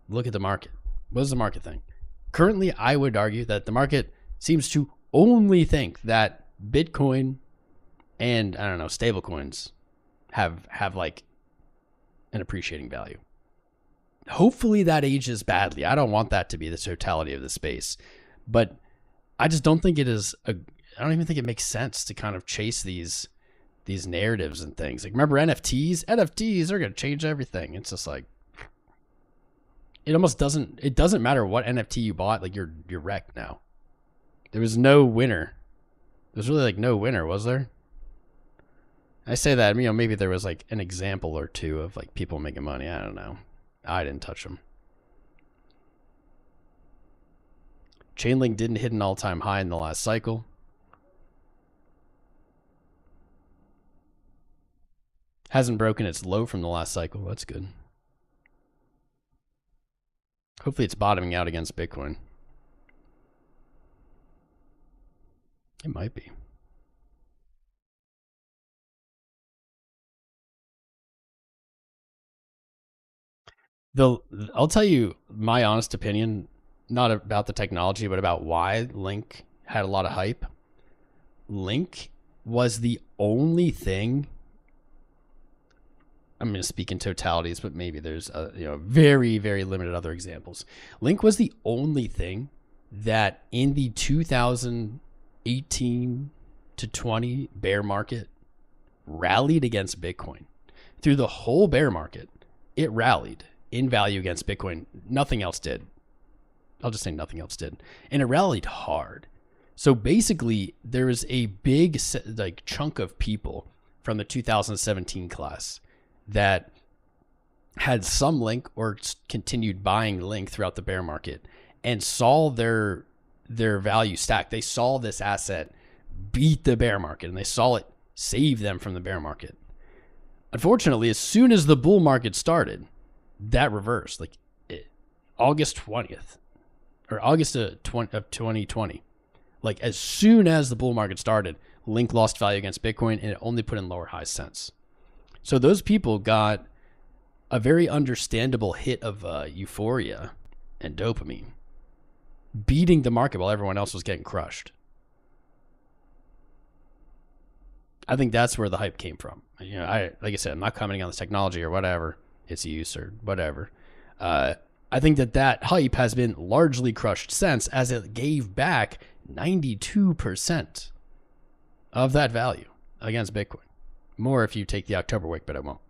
look at the market. What does the market think? Currently, I would argue that the market seems to only think that Bitcoin and, I don't know, stable coins have like an appreciating value. Hopefully that ages badly. I don't want that to be the totality of the space. But I just don't think it is I don't even think it makes sense to kind of chase these narratives and things. Like, remember NFTs? NFTs are going to change everything. It's just like, it almost doesn't matter what NFT you bought. Like, you're wrecked now. There was no winner. There's really like no winner, was there? I say that, maybe there was like an example or two of like people making money. I don't know. I didn't touch them. Chainlink didn't hit an all-time high in the last cycle. Hasn't broken its low from the last cycle. That's good. Hopefully it's bottoming out against Bitcoin. It might be. I'll tell you my honest opinion, not about the technology, but about why Link had a lot of hype. Link was the only thing, I'm going to speak in totalities, but maybe there's very, very limited other examples. Link was the only thing that in the 2018 to 20 bear market rallied against Bitcoin. Through the whole bear market, it rallied in value against Bitcoin. Nothing else did. I'll just say nothing else did. And it rallied hard. So basically, there is a big chunk of people from the 2017 class that had some Link or continued buying Link throughout the bear market and saw their value stack. They saw this asset beat the bear market and they saw it save them from the bear market. Unfortunately, as soon as the bull market started, that reversed. Like August 20th or August of 2020. Like as soon as the bull market started, Link lost value against Bitcoin and it only put in lower highs since. So those people got a very understandable hit of euphoria and dopamine, beating the market while everyone else was getting crushed. I think that's where the hype came from. Like I said, I'm not commenting on this technology or whatever, its use or whatever. I think that hype has been largely crushed since, as it gave back 92% of that value against Bitcoin. More if you take the October wick, but I won't.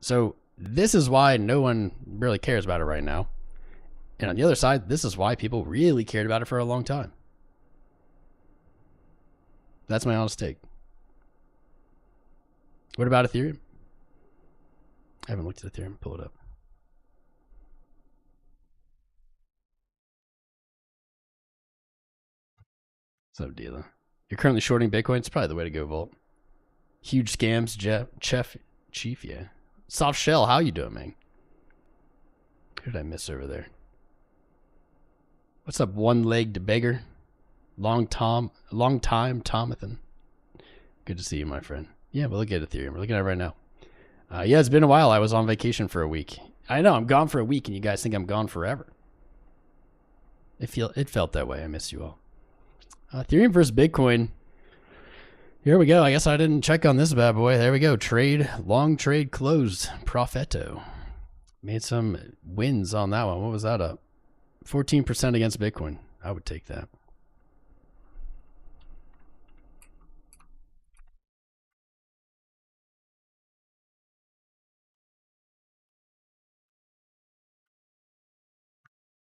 So this is why no one really cares about it right now. And on the other side, this is why people really cared about it for a long time. That's my honest take. What about Ethereum? I haven't looked at Ethereum. Pull it up. What's up, dealer? You're currently shorting Bitcoin. It's probably the way to go, Volt. Huge scams, Chief, yeah. Soft Shell, how you doing, man? Who did I miss over there? What's up, one-legged beggar? Long time, Tomathan. Good to see you, my friend. Yeah, we'll look at Ethereum. We're looking at it right now. Yeah, it's been a while. I was on vacation for a week. I know, I'm gone for a week, and you guys think I'm gone forever. It felt that way. I miss you all. Ethereum versus Bitcoin. Here we go. I guess I didn't check on this bad boy. There we go. Long trade closed. Profetto. Made some wins on that one. What was that up? 14% against Bitcoin. I would take that.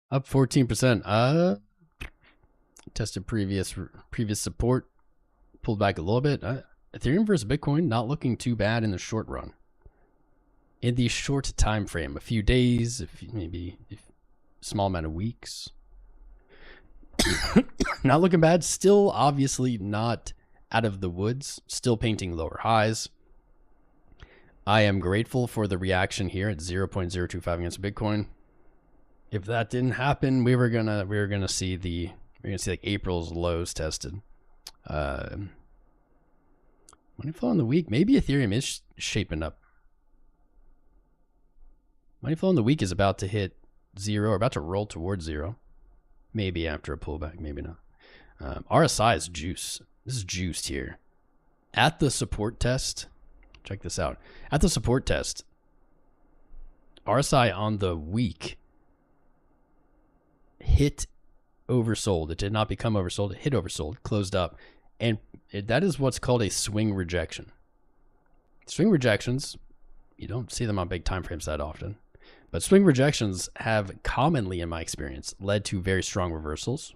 Up 14%. Tested previous support. Pulled back a little bit. Ethereum versus Bitcoin not looking too bad in the short run. In the short time frame, a few days, maybe a small amount of weeks. Not looking bad. Still obviously not out of the woods. Still painting lower highs. I am grateful for the reaction here at 0.025 against Bitcoin. If that didn't happen, we were gonna see like April's lows tested. Money flow in the week. Maybe Ethereum is shaping up. Money flow in the week is about to hit 0 or about to roll towards 0. Maybe after a pullback, maybe not. RSI is juice. This is juiced here. At the support test, check this out. At the support test, RSI on the week hit oversold. It did not become oversold. It hit oversold, closed up. And that is what's called a swing rejection. Swing rejections, you don't see them on big time frames that often. But swing rejections have commonly, in my experience, led to very strong reversals.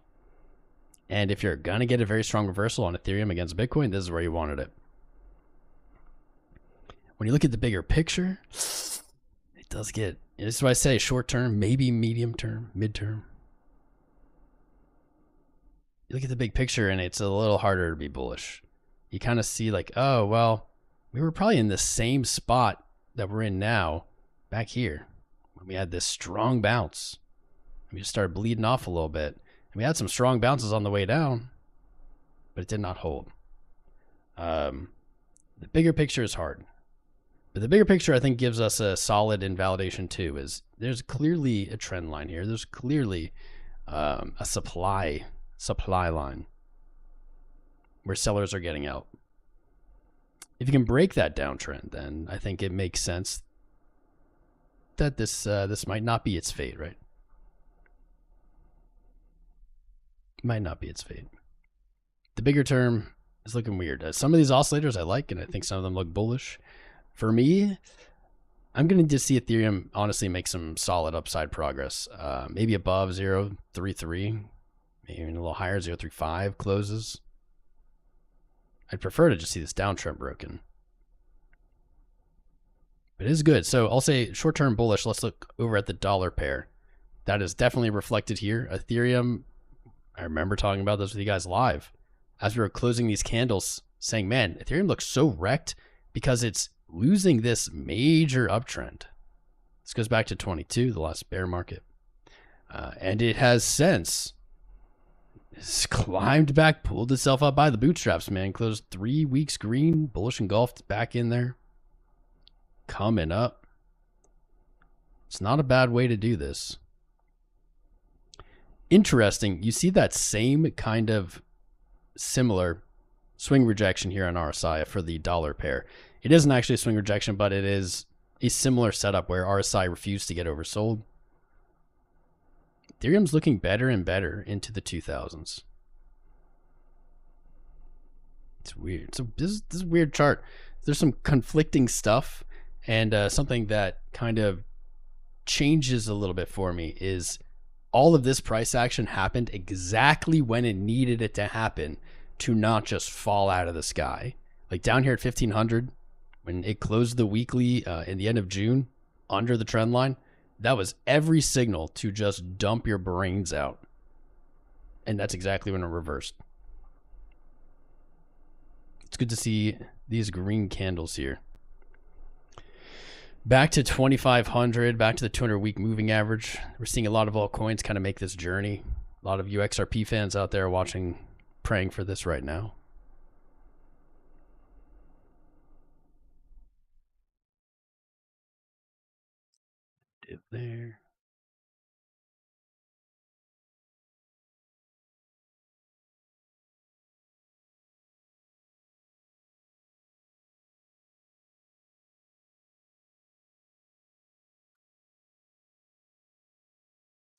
And if you're going to get a very strong reversal on Ethereum against Bitcoin, this is where you wanted it. When you look at the bigger picture, it does get, this is why I say short term, maybe medium term, mid-term. You look at the big picture and it's a little harder to be bullish. You kind of see like, oh, well, we were probably in the same spot that we're in now back here when we had this strong bounce. We just started bleeding off a little bit. And we had some strong bounces on the way down, but it did not hold. The bigger picture is hard. But the bigger picture, I think, gives us a solid invalidation too, is there's clearly a trend line here. There's clearly a supply line where sellers are getting out. If you can break that downtrend, then I think it makes sense that this might not be its fate, right? Might not be its fate. The bigger term is looking weird. Some of these oscillators I like, and I think some of them look bullish. For me, I'm going to see Ethereum honestly make some solid upside progress. Maybe above 0.33, maybe even a little higher, 0.35 closes. I'd prefer to just see this downtrend broken. But it is good. So I'll say short-term bullish. Let's look over at the dollar pair. That is definitely reflected here. Ethereum, I remember talking about this with you guys live as we were closing these candles, saying, man, Ethereum looks so wrecked because it's losing this major uptrend. This goes back to 22, the last bear market. And it has since climbed back, pulled itself up by the bootstraps, man. Closed 3 weeks green, bullish engulfed, back in there. Coming up. It's not a bad way to do this. Interesting. You see that same kind of similar swing rejection here on RSI for the dollar pair. It isn't actually a swing rejection, but it is a similar setup where RSI refused to get oversold. Ethereum's looking better and better into the 2000s. It's weird. So this is a weird chart. There's some conflicting stuff, and something that kind of changes a little bit for me is all of this price action happened exactly when it needed it to happen to not just fall out of the sky. Like down here at 1500, when it closed the weekly in the end of June, under the trend line, that was every signal to just dump your brains out. And that's exactly when it reversed. It's good to see these green candles here. Back to 2,500, back to the 200-week moving average. We're seeing a lot of altcoins kind of make this journey. A lot of you XRP fans out there watching, praying for this right now. Dip there.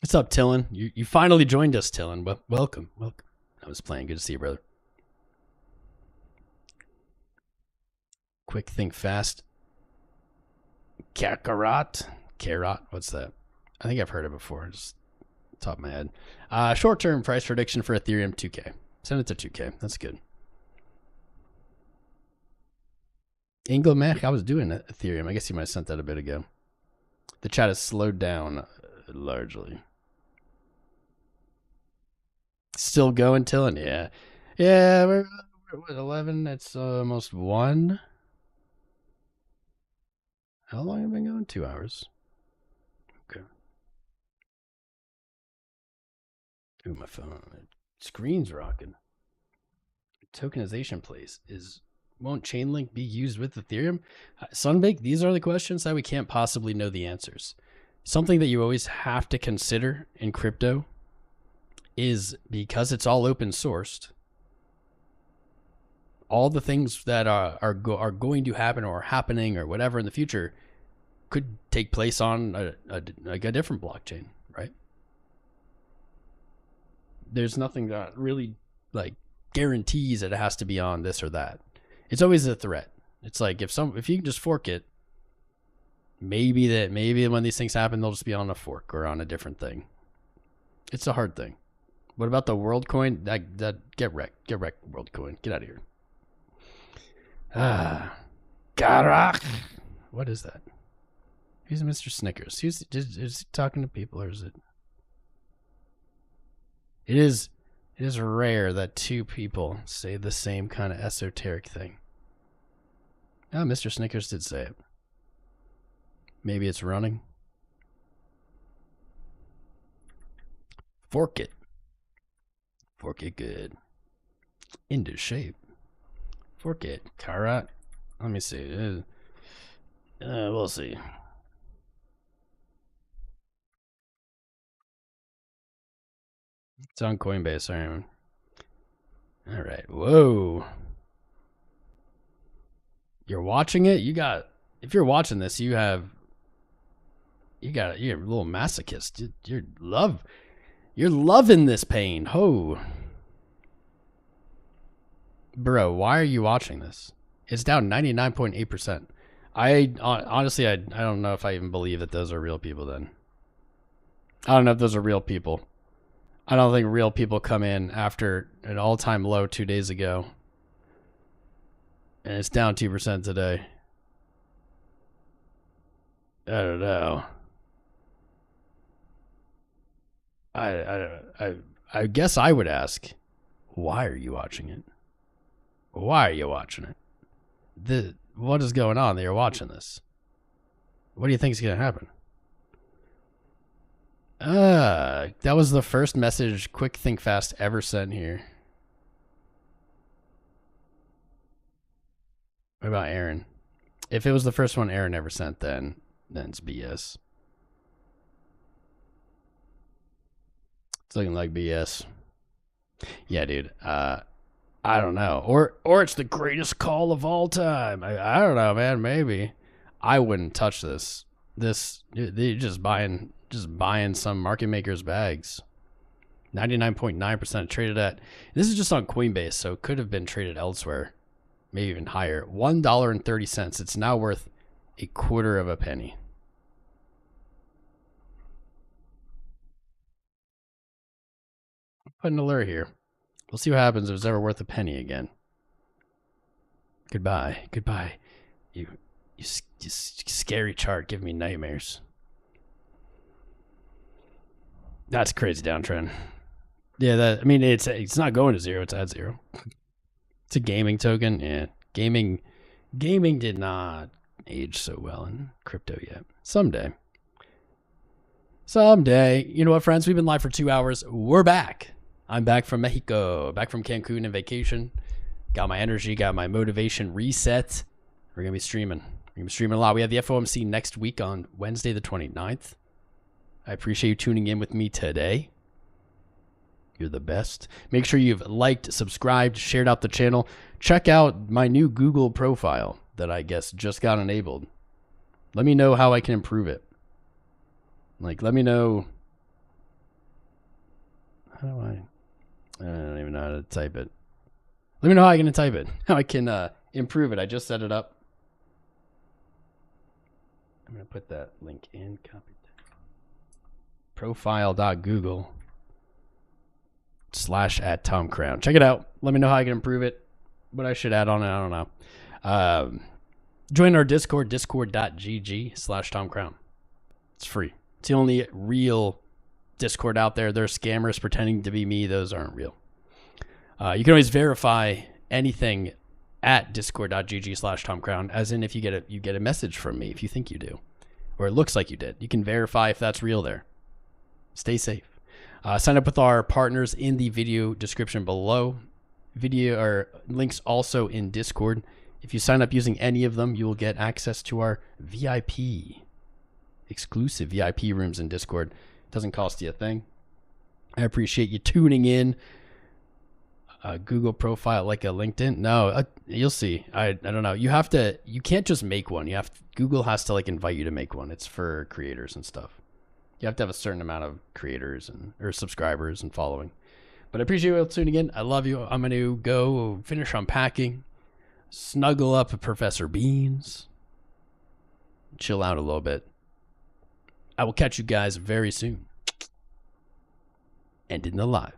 What's up, Tillin? You finally joined us, Tillin. Welcome. I was playing. Good to see you, brother. Quick, think fast. Carrot. What's that? I think I've heard it before. Just top of my head. Short-term price prediction for Ethereum 2K. Send it to 2K. That's good. 𝐂𝐴𝐽, I was doing Ethereum. I guess you might have sent that a bit ago. The chat has slowed down largely. Still going, Tillin? Yeah. Yeah, we're at 11. It's almost 1. How long have I been going? 2 hours. Okay. Ooh, my phone. Screen's rocking. Tokenization place won't Chainlink be used with Ethereum? Sunbake, these are the questions that we can't possibly know the answers. Something that you always have to consider in crypto is, because it's all open sourced, all the things that are going to happen or are happening or whatever in the future could take place on like a different blockchain, right? There's nothing that really like guarantees that it has to be on this or that. It's always a threat. It's like if you can just fork it, maybe when these things happen, they'll just be on a fork or on a different thing. It's a hard thing. What about the WorldCoin? That get wrecked, WorldCoin. Get out of here. Garak. What is that? Who's Mr. Snickers? Is he talking to people, or is it? It is rare that two people say the same kind of esoteric thing. Oh, Mr. Snickers did say it. Maybe it's running. Fork it. Fork it good. Into shape. Fork it. Karat. Let me see. We'll see. It's on Coinbase. All right. All right. Whoa. You're watching it? If you're watching this, you're a little masochist. You're loving this pain. Ho. Bro, why are you watching this? It's down 99.8%. Honestly, I don't know if I even believe that those are real people then. I don't know if those are real people. I don't think real people come in after an all-time low 2 days ago. And it's down 2% today. I don't know. I guess I would ask, why are you watching it? Why are you watching it? What is going on that you're watching this? What do you think is going to happen? That was the first message Quick Think Fast ever sent here. What about Aaron? If it was the first one Aaron ever sent, then it's BS. It's looking like BS. Yeah, dude. I don't know. Or it's the greatest call of all time. I don't know, man. Maybe. I wouldn't touch this. They're just buying some market makers' bags. 99.9% traded at. This is just on Coinbase, so it could have been traded elsewhere. Maybe even higher. $1.30. It's now worth a quarter of a penny. Put an alert here. We'll see what happens if it's ever worth a penny again. Goodbye. You You scary chart, give me nightmares. That's a crazy downtrend. Yeah, I mean, it's not going to zero. It's at zero. It's a gaming token. Yeah, gaming did not age so well in crypto yet. Someday. You know what, friends? We've been live for 2 hours. We're back. I'm back from Mexico, back from Cancun and vacation. Got my energy, got my motivation reset. We're going to be streaming. We're going to be streaming a lot. We have the FOMC next week on Wednesday the 29th. I appreciate you tuning in with me today. You're the best. Make sure you've liked, subscribed, shared out the channel. Check out my new Google profile that I guess just got enabled. Let me know how I can improve it. Like, let me know. How do I don't even know how to type it. Let me know how I can type it. How I can improve it. I just set it up. I'm going to put that link in. Copy. Profile.google/@TomCrown. Check it out. Let me know how I can improve it. What I should add on it, I don't know. Join our Discord, discord.gg/TomCrown. It's free. It's the only real Discord out there. There's scammers pretending to be me. Those aren't real. You can always verify anything at discord.gg/TomCrown, as in if you get a message from me, if you think you do, or it looks like you did. You can verify if that's real there. Stay safe. Sign up with our partners in the video description below. Video or links also in Discord. If you sign up using any of them, you will get access to our exclusive VIP rooms in Discord. It doesn't cost you a thing. I appreciate you tuning in. Google profile like a LinkedIn? No, you'll see. I don't know. You can't just make one. Google has to like invite you to make one. It's for creators and stuff. You have to have a certain amount of creators or subscribers and following. But I appreciate you tuning in. I love you. I'm going to go finish unpacking, snuggle up Professor Beans, chill out a little bit. I will catch you guys very soon. And in the live.